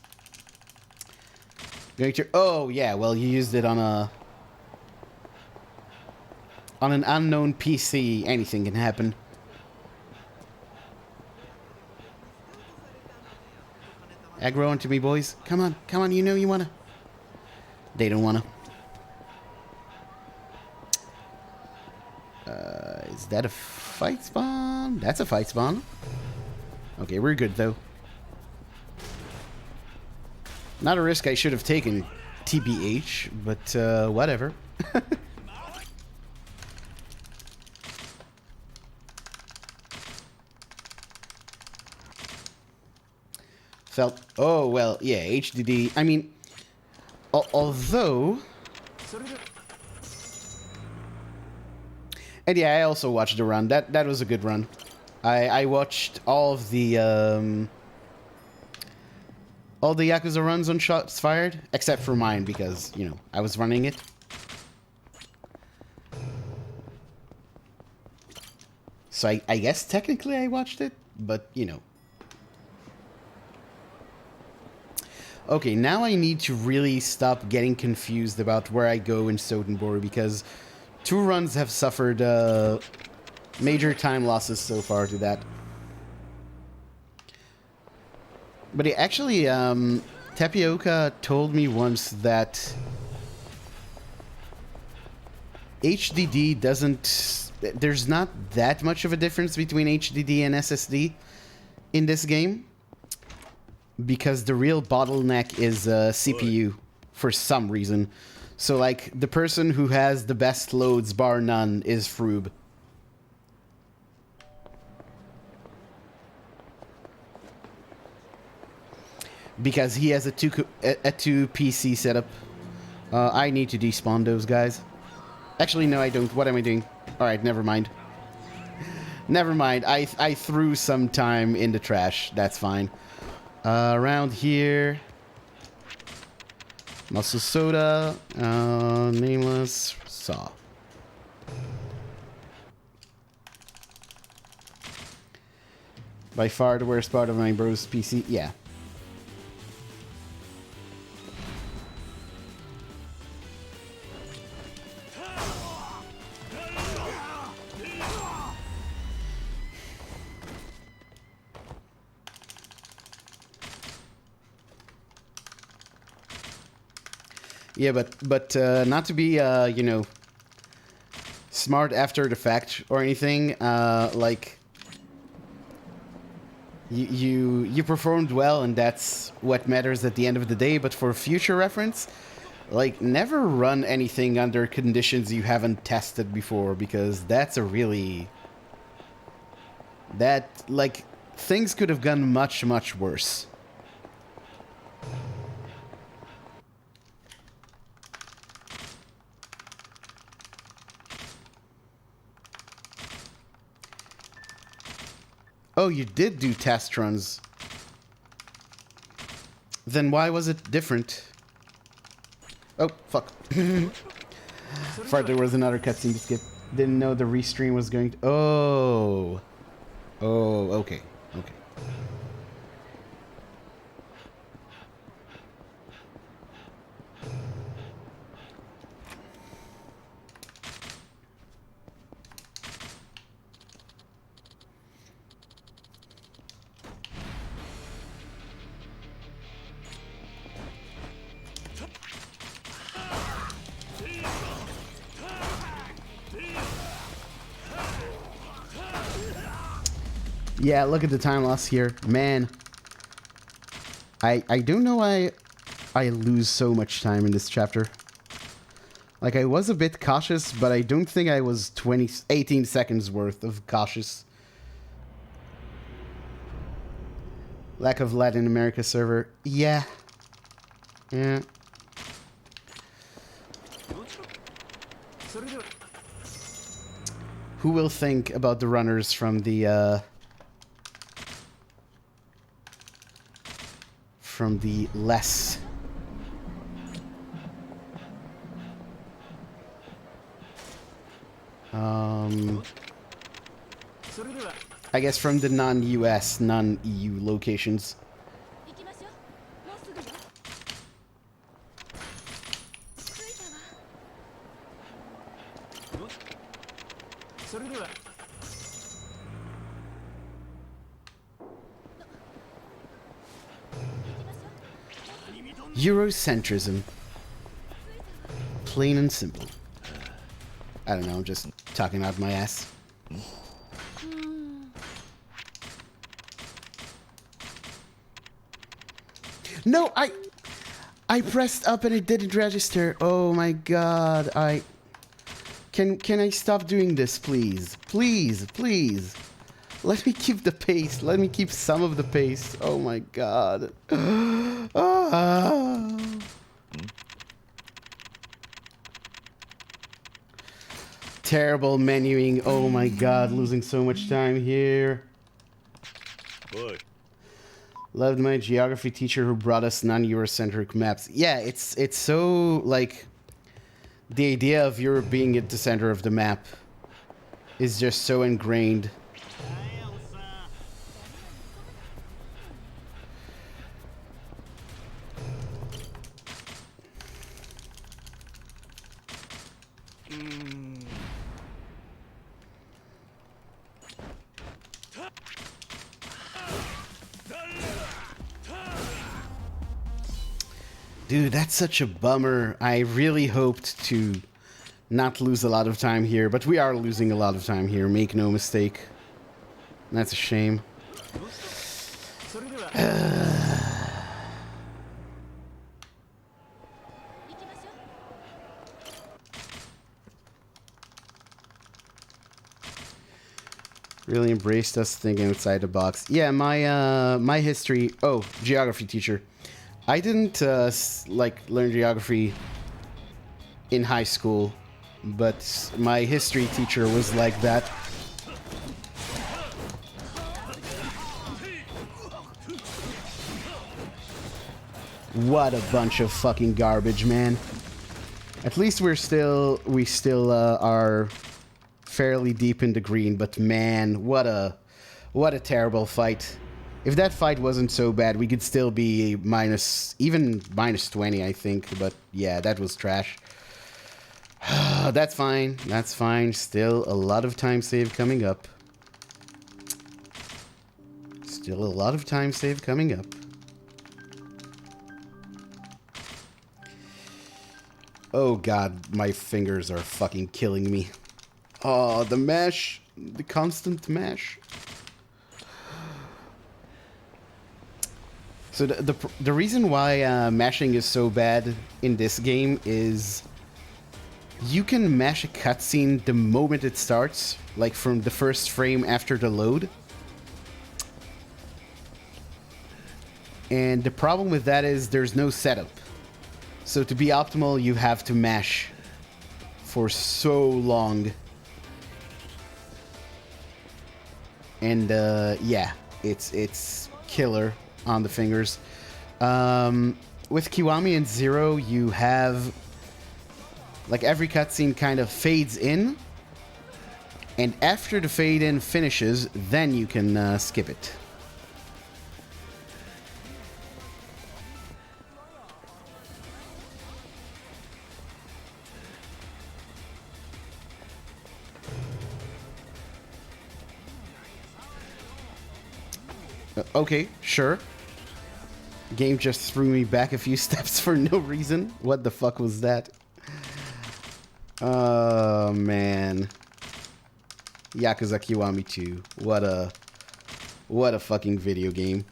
Going to, oh yeah, well you used it on an unknown PC. Anything can happen. Aggro onto me, boys. Come on, come on, you know you wanna. They don't wanna. Is that a fight spawn? That's a fight spawn. Okay, we're good though. Not a risk I should have taken, TBH, but whatever. Felt, oh well, yeah, HDD. I mean, although, and yeah, I also watched the run. That was a good run. I watched all of the Yakuza runs on Shots Fired, except for mine because, you know, I was running it. So I guess technically I watched it, but, you know. Okay, now I need to really stop getting confused about where I go in Sotenbori because 2 runs have suffered major time losses so far to that. But actually, Tapioca told me once that HDD doesn't... There's not that much of a difference between HDD and SSD in this game. Because the real bottleneck is CPU for some reason. So, like, the person who has the best loads, bar none, is Froob. Because he has a two PC setup. I need to despawn those guys. Actually, no, I don't. What am I doing? Alright, never mind. Never mind. I threw some time in the trash. That's fine. Around here, muscle soda, nameless, saw. By far the worst part of my bro's PC, yeah. Yeah, but not to be you know, smart after the fact or anything. Like you performed well, and that's what matters at the end of the day. But for future reference, like never run anything under conditions you haven't tested before, because that's a really like things could have gone much worse. Oh, you did do test runs. Then why was it different? Oh, fuck. Thought there was another cutscene to skip. Didn't know the restream was going to... Oh. Oh, okay. Okay. Yeah, look at the time loss here. Man. I don't know why I lose so much time in this chapter. Like, I was a bit cautious, but I don't think I was 18 seconds worth of cautious. Lack of Latin America server. Yeah. Yeah. Who will think about the runners from the less I guess from the non-US, non-EU locations. Eurocentrism. Plain and simple. I don't know, I'm just talking out my ass. No, I pressed up and it didn't register. Oh my god, Can I stop doing this, please? Please, please. Let me keep the pace. Let me keep some of the pace. Oh my god. Ah. Terrible menuing. Oh my god, losing so much time here. Boy. Loved my geography teacher who brought us non-Eurocentric maps. Yeah, it's so, like, the idea of Europe being at the center of the map is just so ingrained. Dude, that's such a bummer. I really hoped to not lose a lot of time here, but we are losing a lot of time here, make no mistake. That's a shame. Really embraced us thinking outside the box. Yeah, my history... Oh, geography teacher. I didn't, like, learn geography in high school, but my history teacher was like that. What a bunch of fucking garbage, man. At least we still are fairly deep in the green, but man, what a terrible fight. If that fight wasn't so bad, we could still be even minus 20, I think. But yeah, that was trash. That's fine. That's fine. Still a lot of time save coming up. Still a lot of time save coming up. Oh god, my fingers are fucking killing me. Oh, the mash. The constant mash. So the reason why mashing is so bad in this game is you can mash a cutscene the moment it starts, like from the first frame after the load. And the problem with that is there's no setup. So to be optimal, you have to mash for so long. And yeah, it's killer on the fingers. With Kiwami and Zero, you have, like, every cutscene kind of fades in, and after the fade in finishes, then you can skip it. Okay, sure. Game just threw me back a few steps for no reason. What the fuck was that? Oh, man. Yakuza Kiwami 2. What a fucking video game.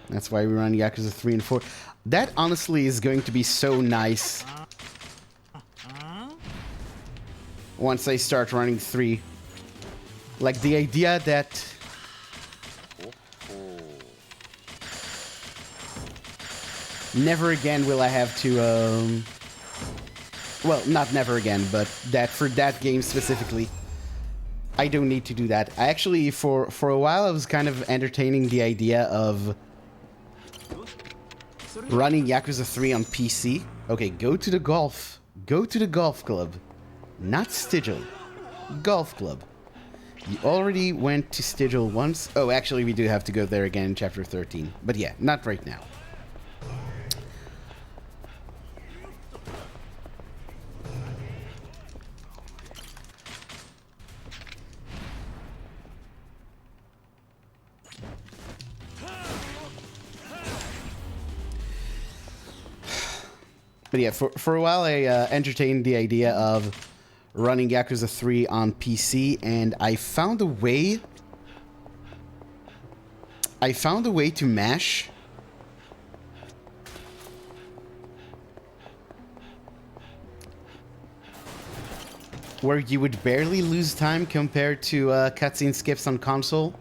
That's why we run Yakuza 3 and 4. That honestly is going to be so nice once I start running 3. Like, the idea that... Never again will I have to, well, not never again, but that for that game specifically, I don't need to do that. I actually, for a while, I was kind of entertaining the idea of running Yakuza 3 on PC. Okay, go to the golf. Go to the golf club. Not Stigel. Golf club. You already went to Stigel once. Oh, actually, we do have to go there again in Chapter 13. But yeah, not right now. But yeah, for a while I entertained the idea of running Yakuza 3 on PC, and I found a way... to mash... where you would barely lose time compared to cutscene skips on console.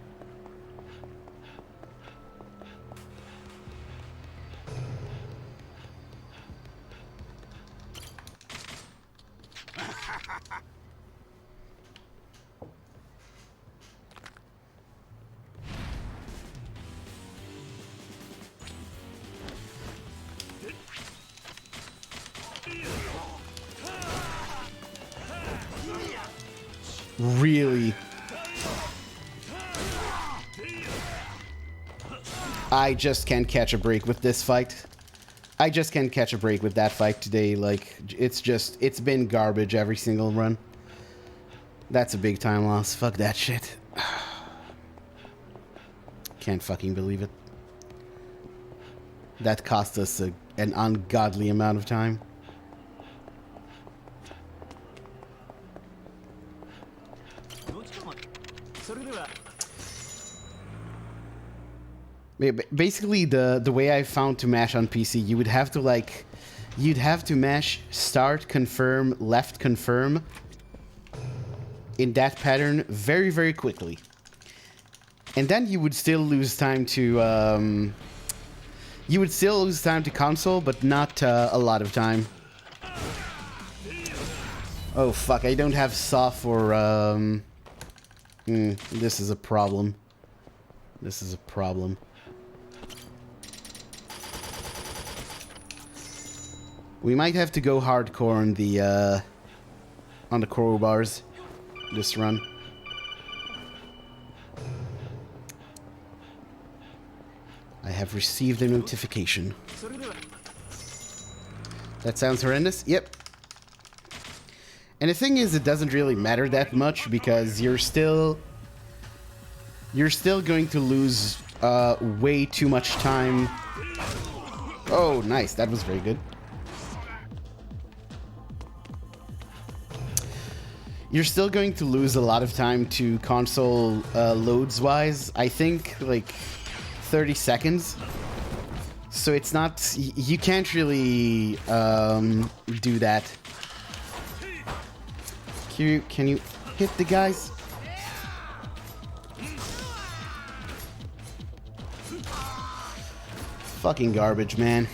Really? I just can't catch a break with this fight. I just can't catch a break with that fight today. Like, it's been garbage every single run. That's a big time loss. Fuck that shit. Can't fucking believe it. That cost us an ungodly amount of time. Basically, the way I found to mash on PC, you would have to like, you'd have to mash start, confirm, left, confirm in that pattern very, very quickly. And then you would still lose time to, you would still lose time to console, but not a lot of time. Oh fuck, I don't have saw for, this is a problem. This is a problem. We might have to go hardcore on the crowbars this run. I have received a notification. That sounds horrendous. Yep. And the thing is, it doesn't really matter that much because you're still going to lose way too much time. Oh, nice. That was very good. You're still going to lose a lot of time to console loads-wise. I think like 30 seconds. So it's not... You can't really do that. Can you hit the guys? Fucking garbage, man.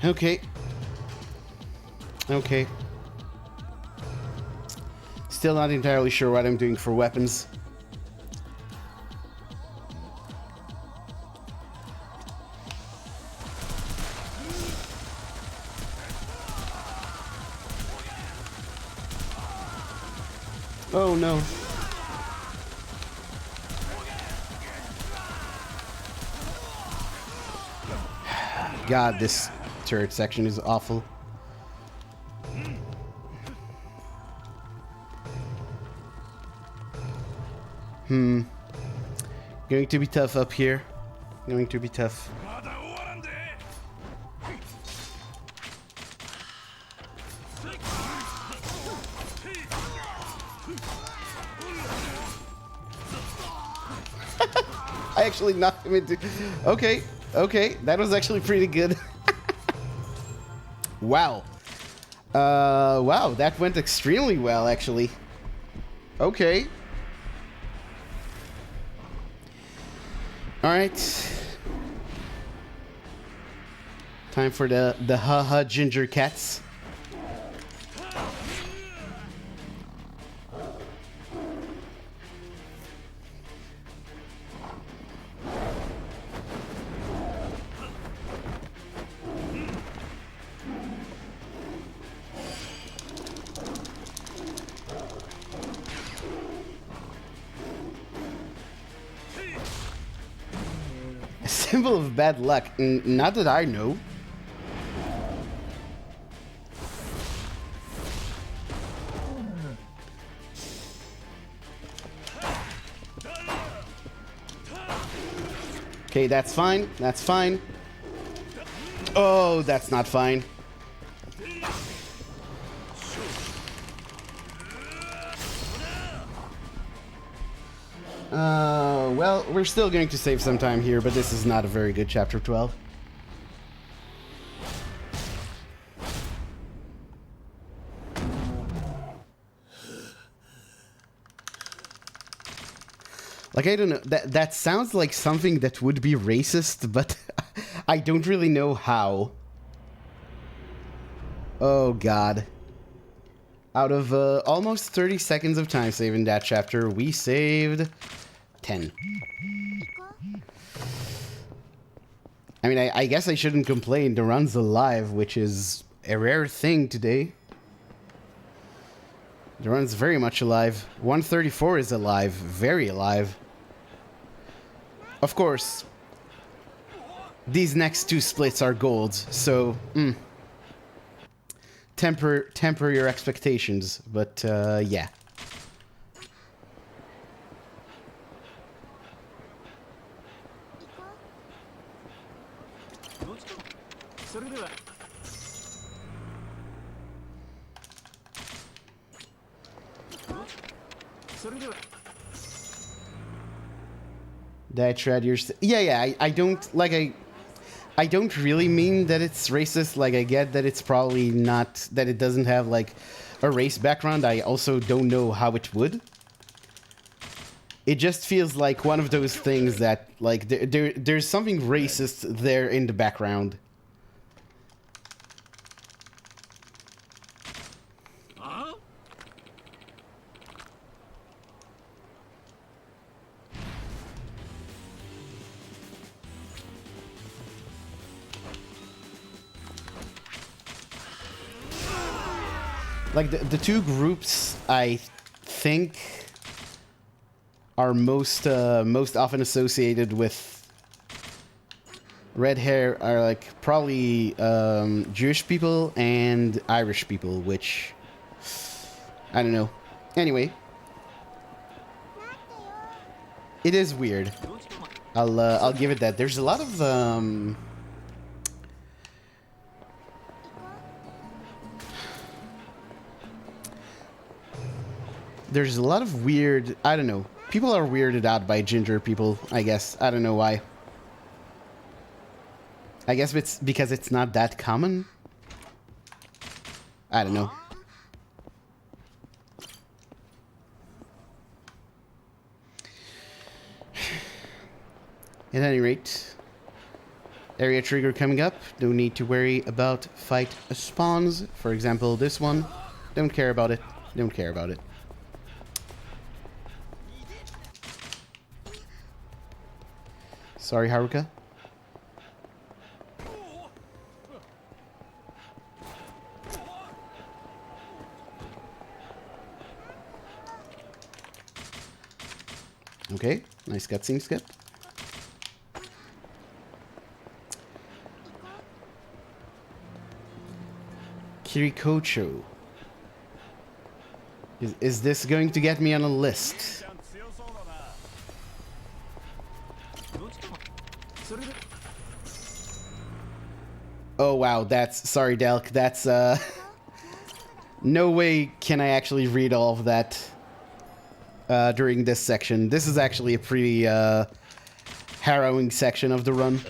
Okay. Okay. Still not entirely sure what I'm doing for weapons. Oh no. God, this turret section is awful. Going to be tough up here. Going to be tough. I actually knocked him into... Okay, okay. That was actually pretty good. Wow. Wow, that went extremely well, actually. Okay. Alright. Time for the haha ginger cats. A symbol of bad luck. Not that I know. Okay, that's fine. That's fine. Oh, that's not fine. Well, we're still going to save some time here, but this is not a very good chapter 12. Like, I don't know, that sounds like something that would be racist, but I don't really know how. Oh, God. Out of almost 30 seconds of time saving that chapter, we saved 10. I mean, I guess I shouldn't complain. The run's alive, which is a rare thing today. The run's very much alive. 134 is alive. Very alive. Of course, these next two splits are gold, so temper your expectations, but yeah. Did I tread your... Yeah, I don't... Like, I don't really mean that it's racist. Like, I get that it's probably not... That it doesn't have, like, a race background. I also don't know how it would. It just feels like one of those things that, like, there's something racist there in the background. Like, the two groups I think are most often associated with red hair are, like, probably Jewish people and Irish people, which I don't know. Anyway, it is weird. I'll give it that. There's a lot of there's a lot of weird, I don't know. People are weirded out by ginger people, I guess. I don't know why. I guess it's because it's not that common. I don't know. At any rate, area trigger coming up. No need to worry about fight spawns. For example, this one. Don't care about it. Don't care about it. Sorry, Haruka. Okay, nice cutscene skip. Kirikocho. Is this going to get me on a list? Oh wow, that's... Sorry, Delk, that's no way can I actually read all of that during this section. This is actually a pretty harrowing section of the run.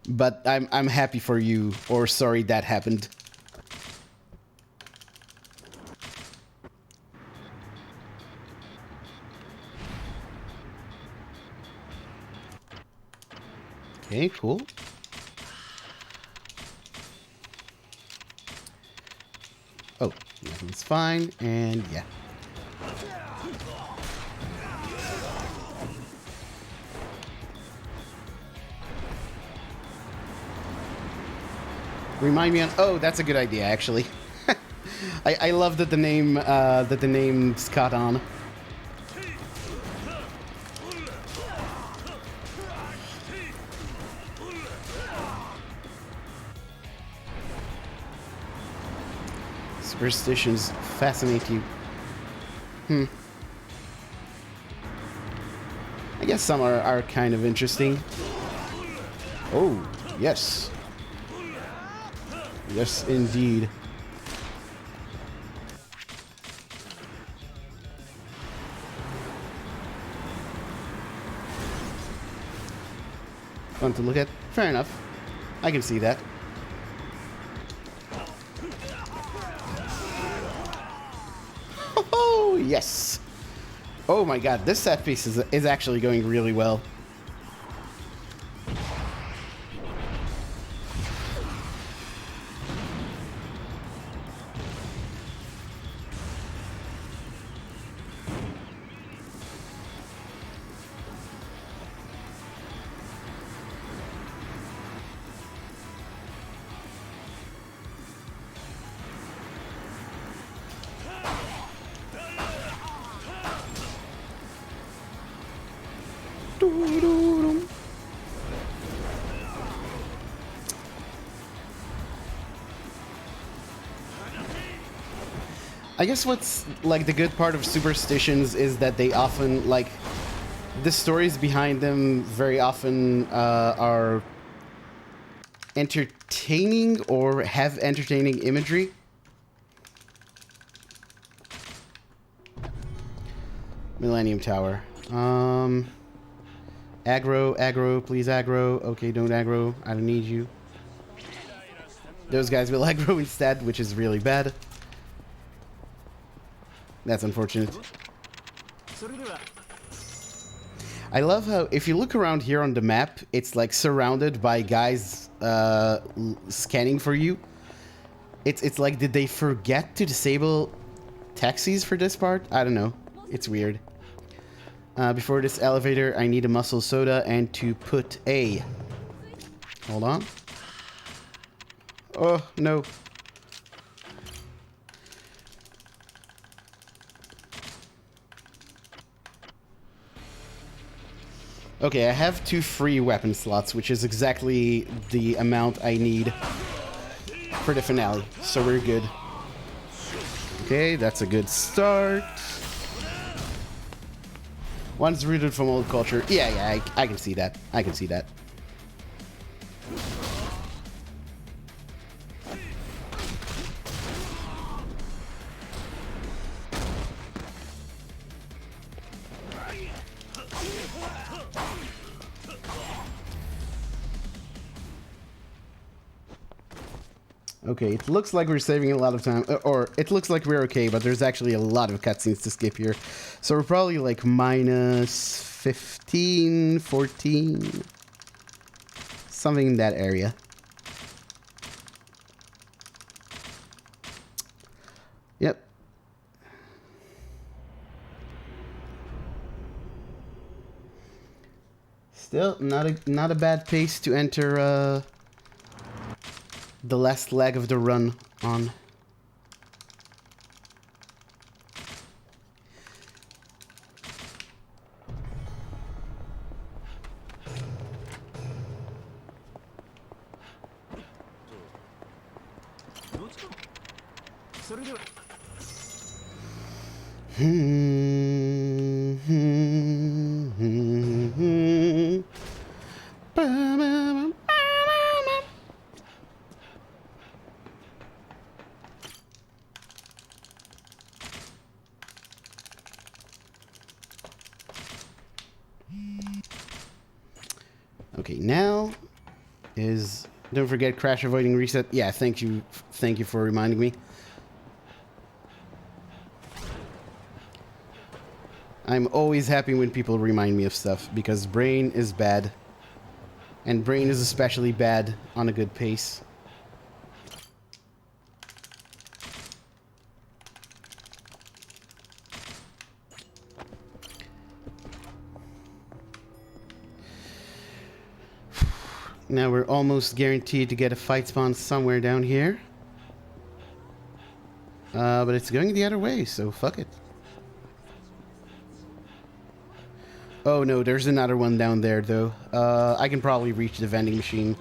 But I'm happy for you, or sorry that happened. Okay, cool. Oh, nothing's fine, and yeah. Remind me on. Oh, that's a good idea, actually. I love that the name's caught on. Superstitions fascinate you. I guess some are kind of interesting. Oh, yes. Yes, indeed. Fun to look at. Fair enough. I can see that. Oh, yes. Oh my god, this set piece is actually going really well. I guess what's like the good part of superstitions is that they often like the stories behind them very often are entertaining or have entertaining imagery. Millennium Tower. Aggro, please aggro. Okay, don't aggro. I don't need you. Those guys will aggro instead, which is really bad. That's unfortunate. I love how, if you look around here on the map, it's like surrounded by guys scanning for you. It's like, did they forget to disable taxis for this part? I don't know. It's weird. Before this elevator, I need a muscle soda and to put a... Hold on. Oh, no. Okay, I have 2 free weapon slots, which is exactly the amount I need for the finale, so we're good. Okay, that's a good start. One's rooted from old culture. Yeah, I can see that. I can see that. Okay, it looks like we're saving a lot of time, or it looks like we're okay, but there's actually a lot of cutscenes to skip here. So we're probably like minus 15, 14, something in that area. Yep. Still, not a bad pace to enter, the last leg of the run on. Okay, now is... Don't forget crash avoiding reset. Yeah, thank you for reminding me. I'm always happy when people remind me of stuff, because brain is bad. And brain is especially bad on a good pace. Now we're almost guaranteed to get a fight spawn somewhere down here. But it's going the other way, so fuck it. Oh no, there's another one down there though. I can probably reach the vending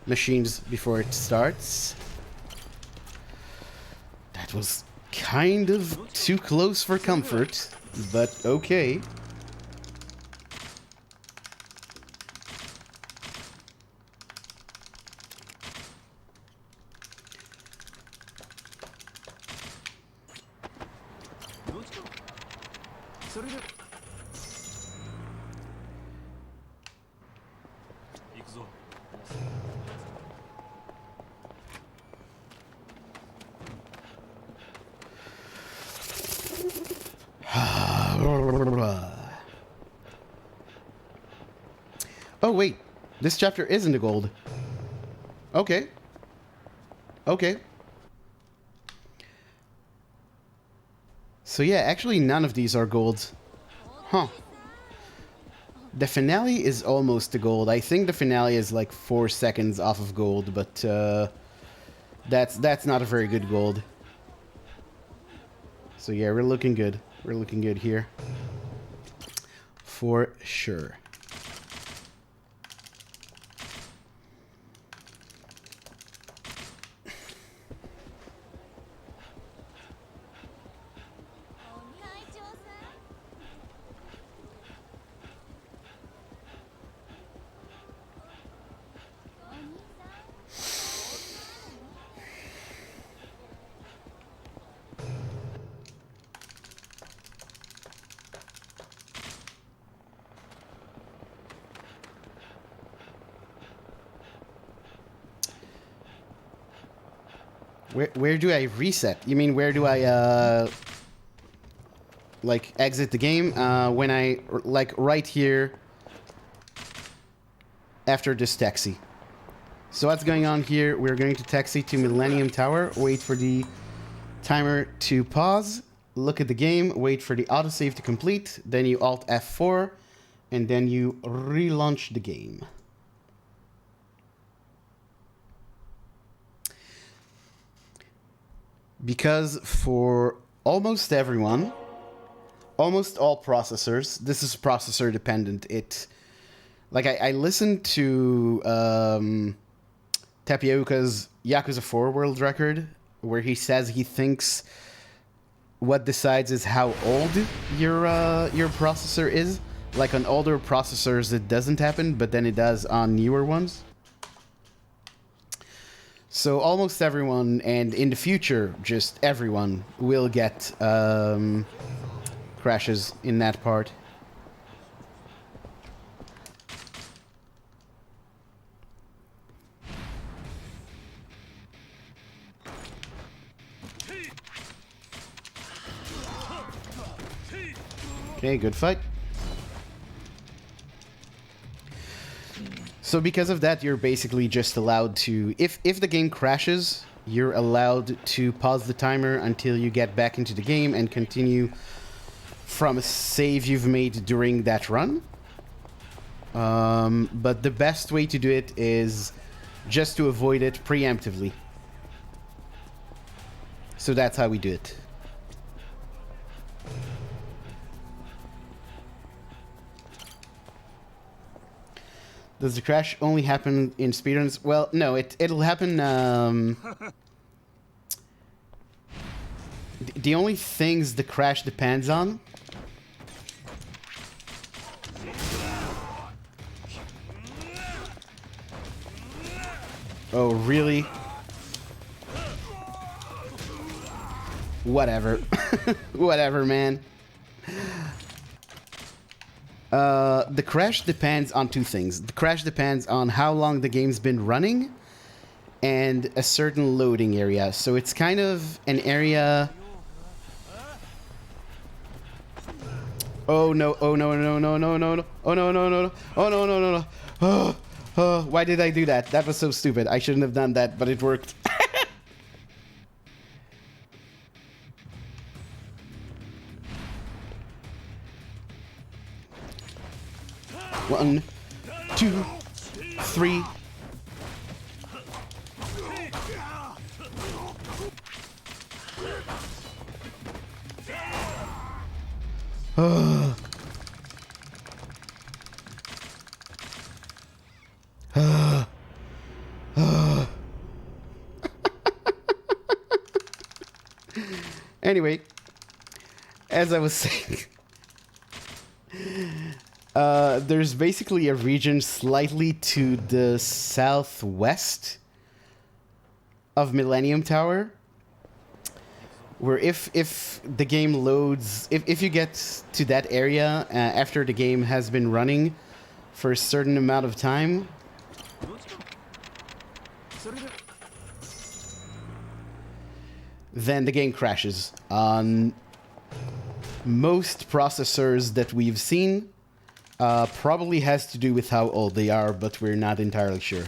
machines before it starts. That was kind of too close for comfort, but okay. Oh wait, this chapter isn't a gold. Okay. Okay. So yeah, actually none of these are gold. Huh. The finale is almost a gold. I think the finale is like 4 seconds off of gold, but that's not a very good gold. So yeah, we're looking good. We're looking good here. For sure. Where do I reset? You mean where do I like exit the game? When I like right here after this taxi. So what's going on here? We're going to taxi to Millennium Tower, wait for the timer to pause, look at the game, wait for the autosave to complete, then you Alt F4 and then you relaunch the game. Because for almost everyone, almost all processors, this is processor dependent. Like I listened to Tapioca's Yakuza 4 world record, where he says he thinks what decides is how old your processor is. Like on older processors, it doesn't happen, but then it does on newer ones. So almost everyone, and in the future, just everyone, will get crashes in that part. Okay, good fight. So because of that, you're basically just allowed to... If the game crashes, you're allowed to pause the timer until you get back into the game and continue from a save you've made during that run. But the best way to do it is just to avoid it preemptively. So that's how we do it. Does the crash only happen in speedruns? Well, no, it'll happen. The only things the crash depends on. Oh, really? Whatever. Whatever, man. The crash depends on two things. The crash depends on how long the game's been running and a certain loading area. So it's kind of an area... Oh no, oh no, no, no, no, no, no, oh no, no, no, no, oh no, no, no, no. Oh, oh, why did I do that? That was so stupid. I shouldn't have done that, but it worked. One, two, three. Anyway, as I was saying, there's basically a region slightly to the southwest of Millennium Tower where if the game loads, if you get to that area after the game has been running for a certain amount of time, then the game crashes. On most processors that we've seen, probably has to do with how old they are, but we're not entirely sure.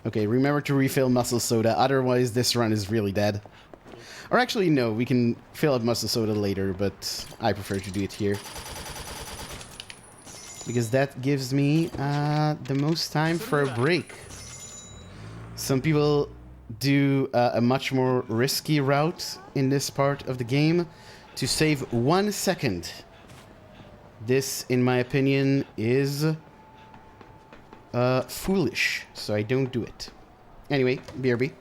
Okay, remember to refill muscle soda, otherwise this run is really dead. Or actually, no, we can fill up muscle soda later, but I prefer to do it here. Because that gives me the most time for a break. Some people do a much more risky route in this part of the game to save 1 second. This, in my opinion, is foolish, so I don't do it. Anyway, BRB.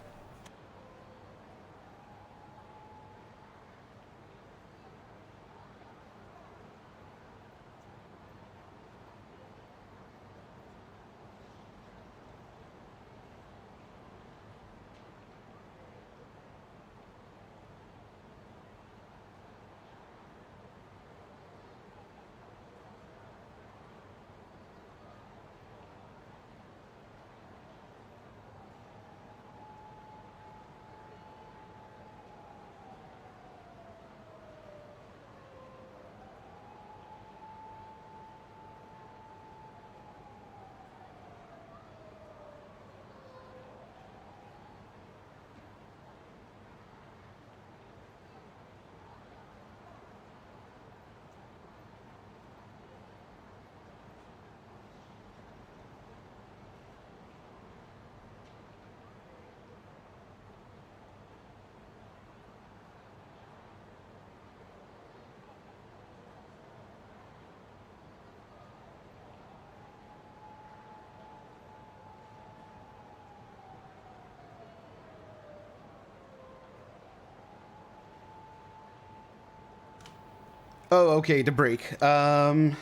Oh, okay, the break. The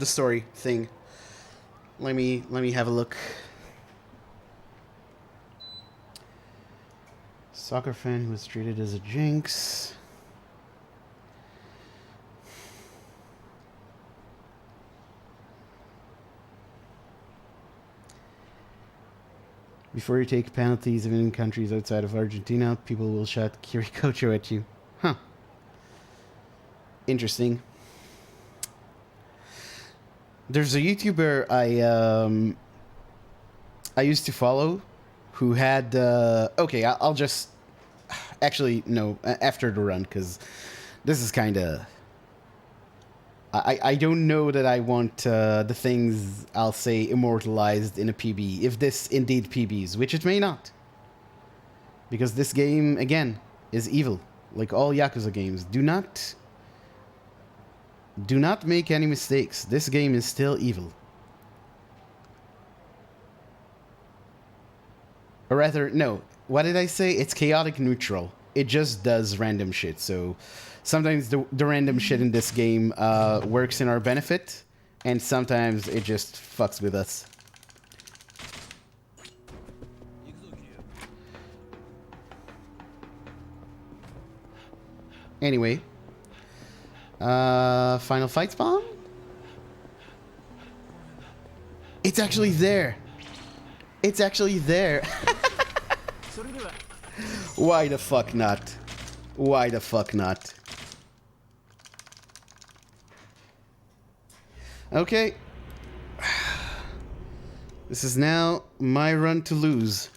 story thing. Let me have a look. Soccer fan who was treated as a jinx. Before you take penalties, even in countries outside of Argentina, people will shout Kirikocho at you. Huh. Interesting. There's a YouTuber I used to follow who had okay, I'll just actually no after the run, because this is kind of I don't know that I want the things I'll say immortalized in a PB, if this indeed PBs, which it may not, because this game again is evil, like all Yakuza games. Do not make any mistakes. This game is still evil. Or rather, no. What did I say? It's chaotic neutral. It just does random shit. So sometimes the random shit in this game works in our benefit, and sometimes it just fucks with us. Anyway. Final fight spawn? It's actually there. It's actually there. Why the fuck not? Why the fuck not? Okay. This is now my run to lose.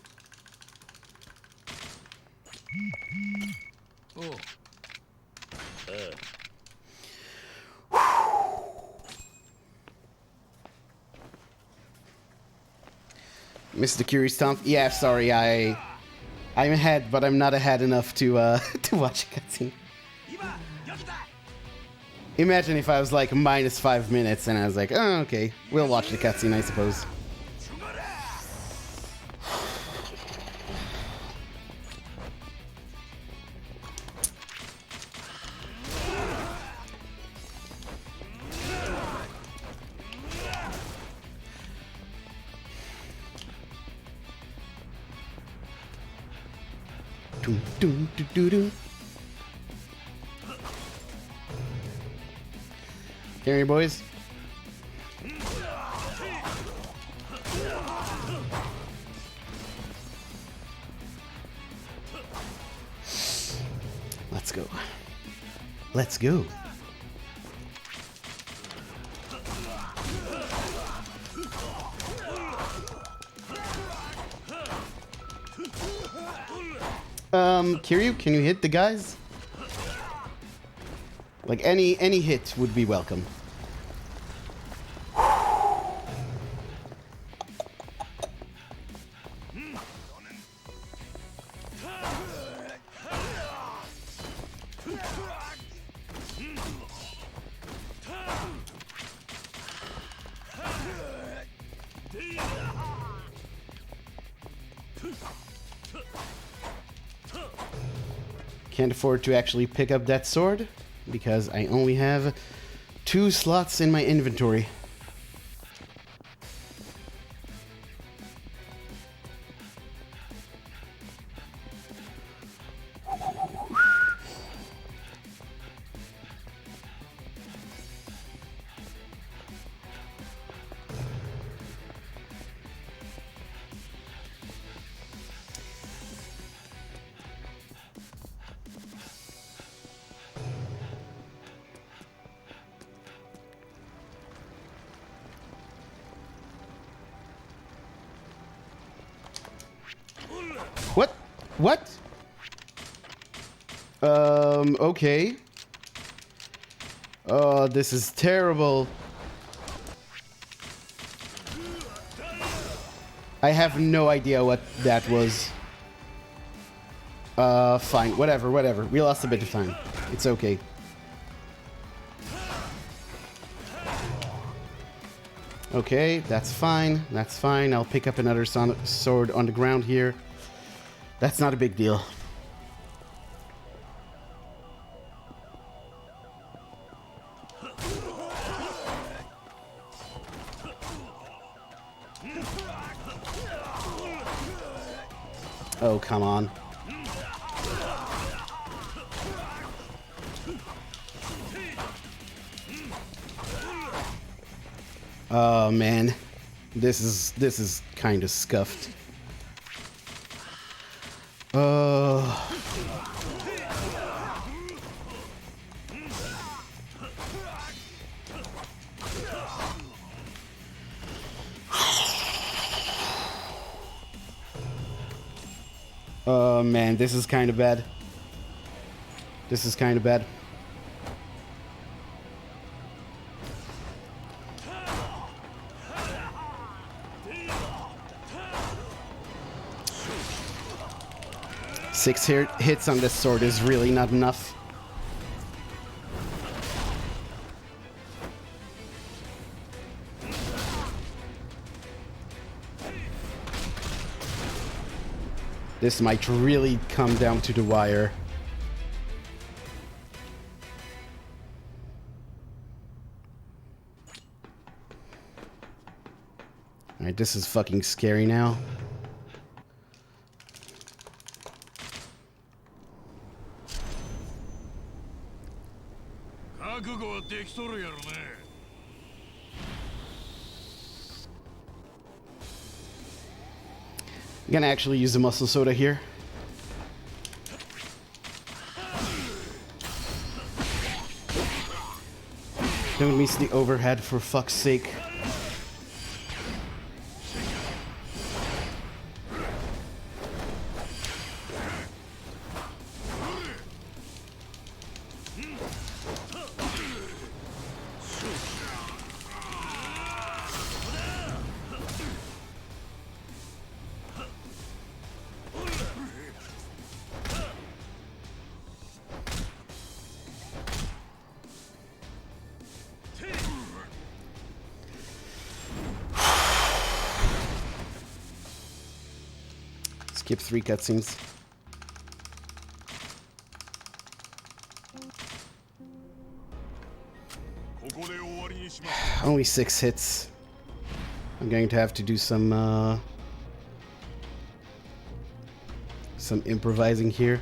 Mr. Curious Tom. Yeah, sorry, I'm ahead, but I'm not ahead enough to to watch a cutscene. Imagine if I was like -5 minutes and I was like, oh, okay, we'll watch the cutscene, I suppose. Dun, dun, dun, dun, dun. Come here, boys. Let's go. Let's go. Kiryu, can you hit the guys? Like any hit would be welcome. Can't afford to actually pick up that sword because I only have 2 slots in my inventory. What? What? Okay. Oh, this is terrible. I have no idea what that was. Fine. Whatever. We lost a bit of time. It's okay. Okay, that's fine. That's fine. I'll pick up another sword on the ground here. That's not a big deal. Oh, come on. Oh man, this is kind of scuffed. Oh man, this is kind of bad. This is kind of bad. Six hits on this sword is really not enough. This might really come down to the wire. Alright, this is fucking scary now. I'm gonna actually use the muscle soda here. Don't miss the overhead for fuck's sake. Skip 3 cutscenes. Only 6 hits. I'm going to have to do some improvising here.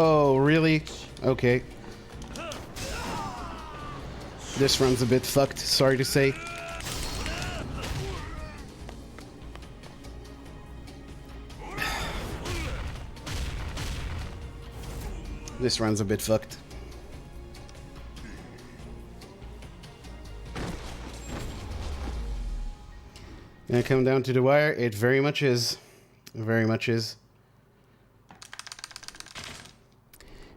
Oh, really? Okay. This run's a bit fucked, sorry to say. This run's a bit fucked. Gonna come down to the wire? It very much is. Very much is.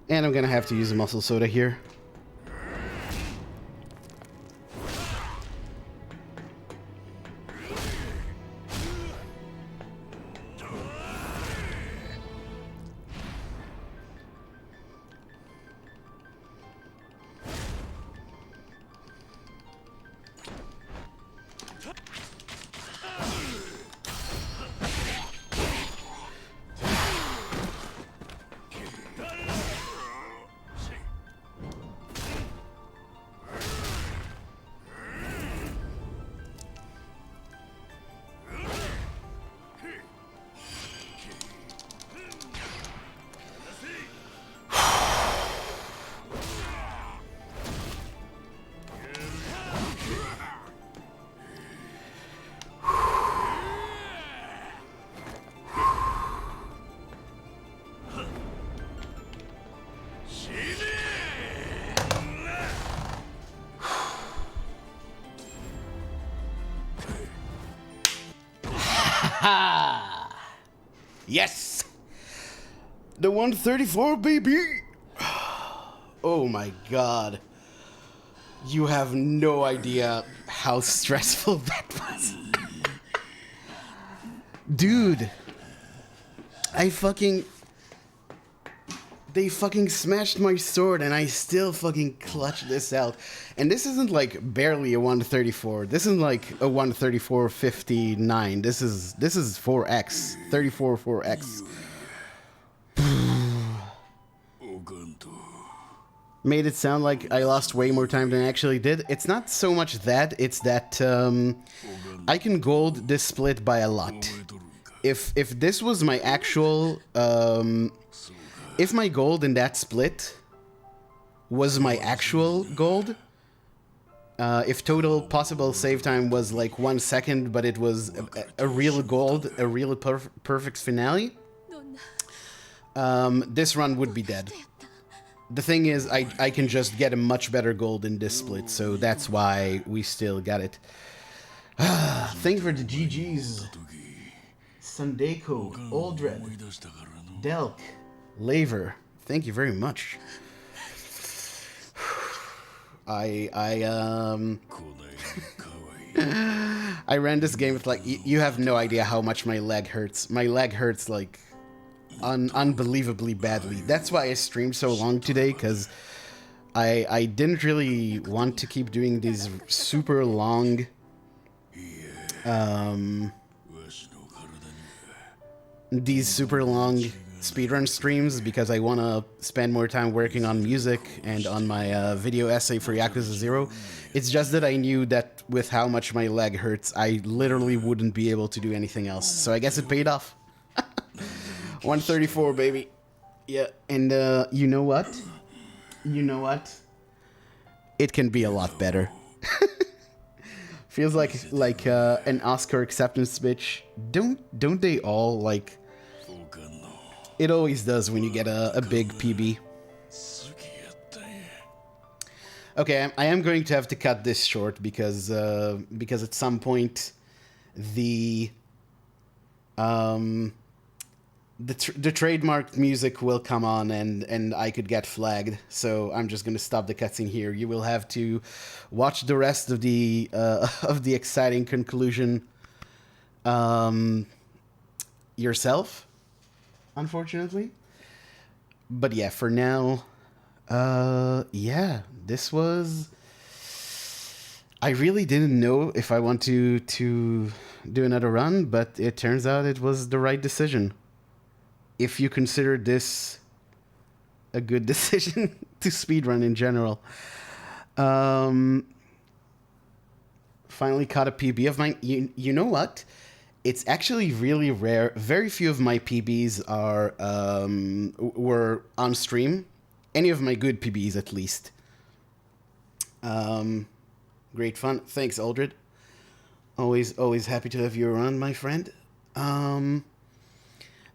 And I'm gonna have to use a muscle soda here. Ha! Yes! The 134, baby! Oh my god. You have no idea how stressful that was. Dude. They fucking smashed my sword and I still fucking clutched this out. And this isn't like barely a 134. This isn't like a 134.59. This is 4x. 34 4x. Made it sound like I lost way more time than I actually did. It's not so much that, it's that I can gold this split by a lot. If this was my actual if my gold in that split was my actual gold, if total possible save time was like 1 second, but it was a real gold, a real perfect finale, this run would be dead. The thing is, I can just get a much better gold in this split, so that's why we still got it. Thank you for the GGs. Sundeko, Oldred, Delk, Laver, thank you very much. I ran this game with like, you have no idea how much my leg hurts. My leg hurts like unbelievably badly. That's why I streamed so long today, because I didn't really want to keep doing these super long speedrun streams because I want to spend more time working on music and on my video essay for Yakuza 0. It's just that I knew that with how much my leg hurts, I literally wouldn't be able to do anything else. So I guess it paid off. 134, baby. Yeah, and you know what? You know what? It can be a lot better. Feels like an Oscar acceptance speech. Don't they all, like... It always does when you get a big PB. Okay, I am going to have to cut this short because at some point the trademarked music will come on and I could get flagged. So I'm just going to stop the cutscene here. You will have to watch the rest of the exciting conclusion yourself, unfortunately. But yeah, for now, yeah, this was... I really didn't know if I want to do another run, but it turns out it was the right decision. If you consider this a good decision to speedrun in general. Finally caught a PB of mine. You know what? It's actually really rare. Very few of my PBs are were on stream. Any of my good PBs, at least. Great fun. Thanks, Aldred. Always happy to have you around, my friend.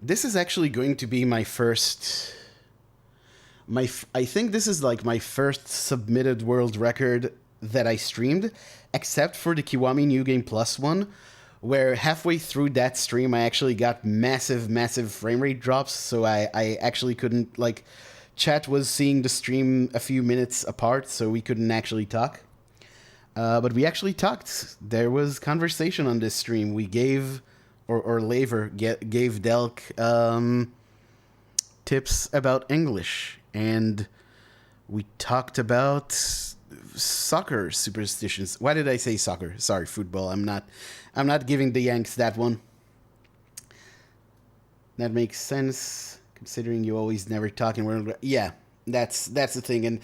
This is actually going to be my first... I think this is like my first submitted world record that I streamed, except for the Kiwami New Game Plus one, where halfway through that stream I actually got massive frame rate drops, so I actually couldn't, like... Chat was seeing the stream a few minutes apart, so we couldn't actually talk. But we actually talked. There was conversation on this stream. We gave... Or Laver gave Delk tips about English, and we talked about soccer superstitions. Why did I say soccer? Sorry, football. I'm not giving the Yanks that one. That makes sense, considering you always never talk in world. Yeah, that's the thing, and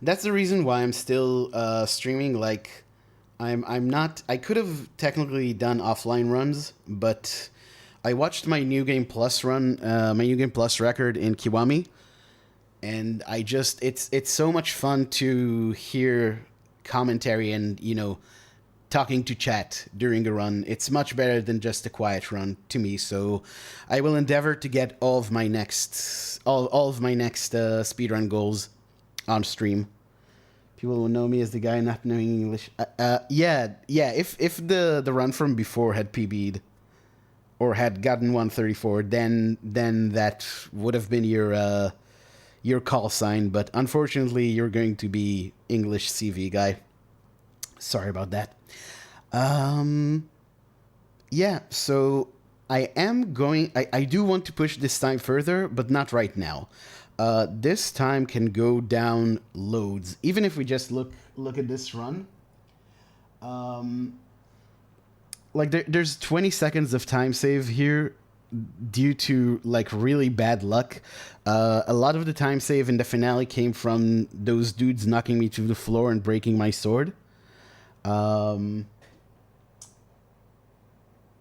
that's the reason why I'm still streaming. Like, I'm not... I could have technically done offline runs, but I watched my New Game Plus run, my New Game Plus record in Kiwami, and I just... It's so much fun to hear commentary and, you know, talking to chat during a run. It's much better than just a quiet run to me, so I will endeavor to get all of my next speedrun goals on stream. People will know me as the guy not knowing English. Yeah. If the run from before had PB'd or had gotten 134, then that would have been your call sign. But unfortunately, you're going to be English CV guy. Sorry about that. Yeah. So I am going. I do want to push this time further, but not right now. This time can go down loads. Even if we just look at this run. Like there's 20 seconds of time save here due to like really bad luck. A lot of the time save in the finale came from those dudes knocking me to the floor and breaking my sword.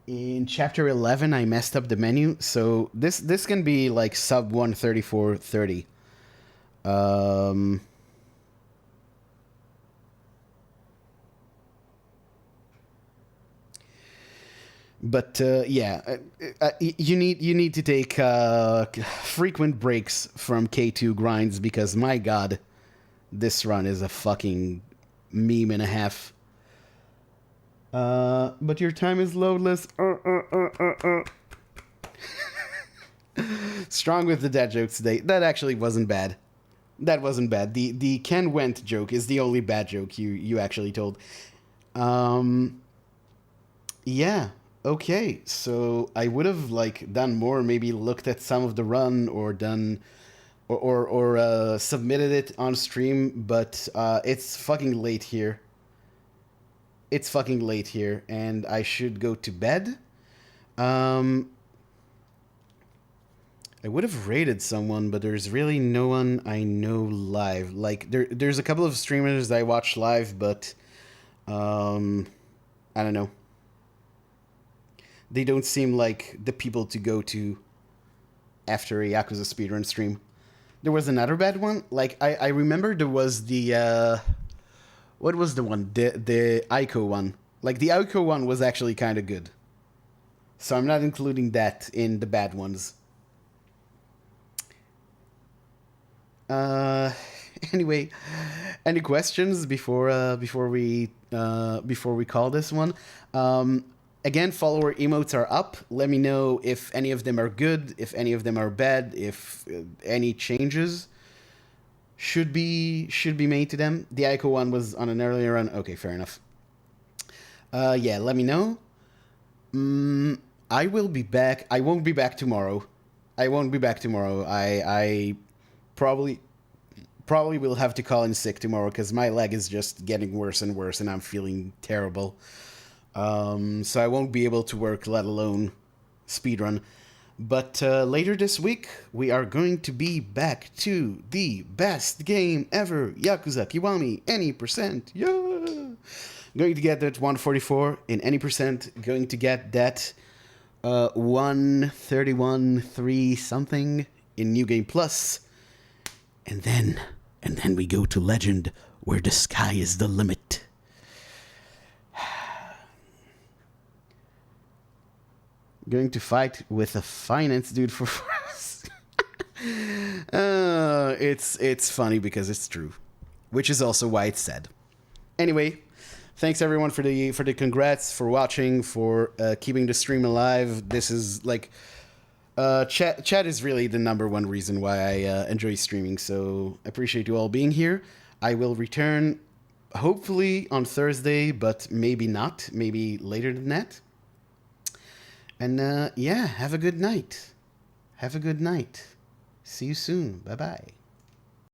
In chapter 11, I messed up the menu, so this can be like sub 134.30. But yeah, you need to take frequent breaks from K2 grinds because my god, this run is a fucking meme and a half. But your time is loadless. Strong with the dad jokes today. That actually wasn't bad. That wasn't bad. The Ken Went joke is the only bad joke you actually told. Yeah. Okay. So I would have like done more, maybe looked at some of the run or done or submitted it on stream, but it's fucking late here. It's fucking late here, and I should go to bed. I would have rated someone, but there's really no one I know live. Like there's a couple of streamers that I watch live, but I don't know. They don't seem like the people to go to after a Yakuza speedrun stream. There was another bad one. Like I remember there was the what was the one? The Ico one. Like the Ico one was actually kind of good. So I'm not including that in the bad ones. Anyway, any questions before we call this one? Again, follower emotes are up. Let me know if any of them are good, if any of them are bad, if any changes should be made to them. The Ico one was on an earlier run. Okay, fair enough. Yeah, let me know. I will be back. I won't be back tomorrow. I probably will have to call in sick tomorrow because my leg is just getting worse and worse, and I'm feeling terrible. So I won't be able to work, let alone speedrun. But later this week, we are going to be back to the best game ever, Yakuza Kiwami, any percent. Yeah! Going to get that 144 in any percent. Going to get that 131.3 something in New Game Plus. And then we go to Legend, where the sky is the limit. Going to fight with a finance dude for us. It's funny because it's true, which is also why it's sad. Anyway, thanks everyone for the congrats, for watching, for keeping the stream alive. This is like chat is really the number one reason why I enjoy streaming. So I appreciate you all being here. I will return hopefully on Thursday, but maybe not. Maybe later than that. And yeah, have a good night. See you soon. Bye-bye.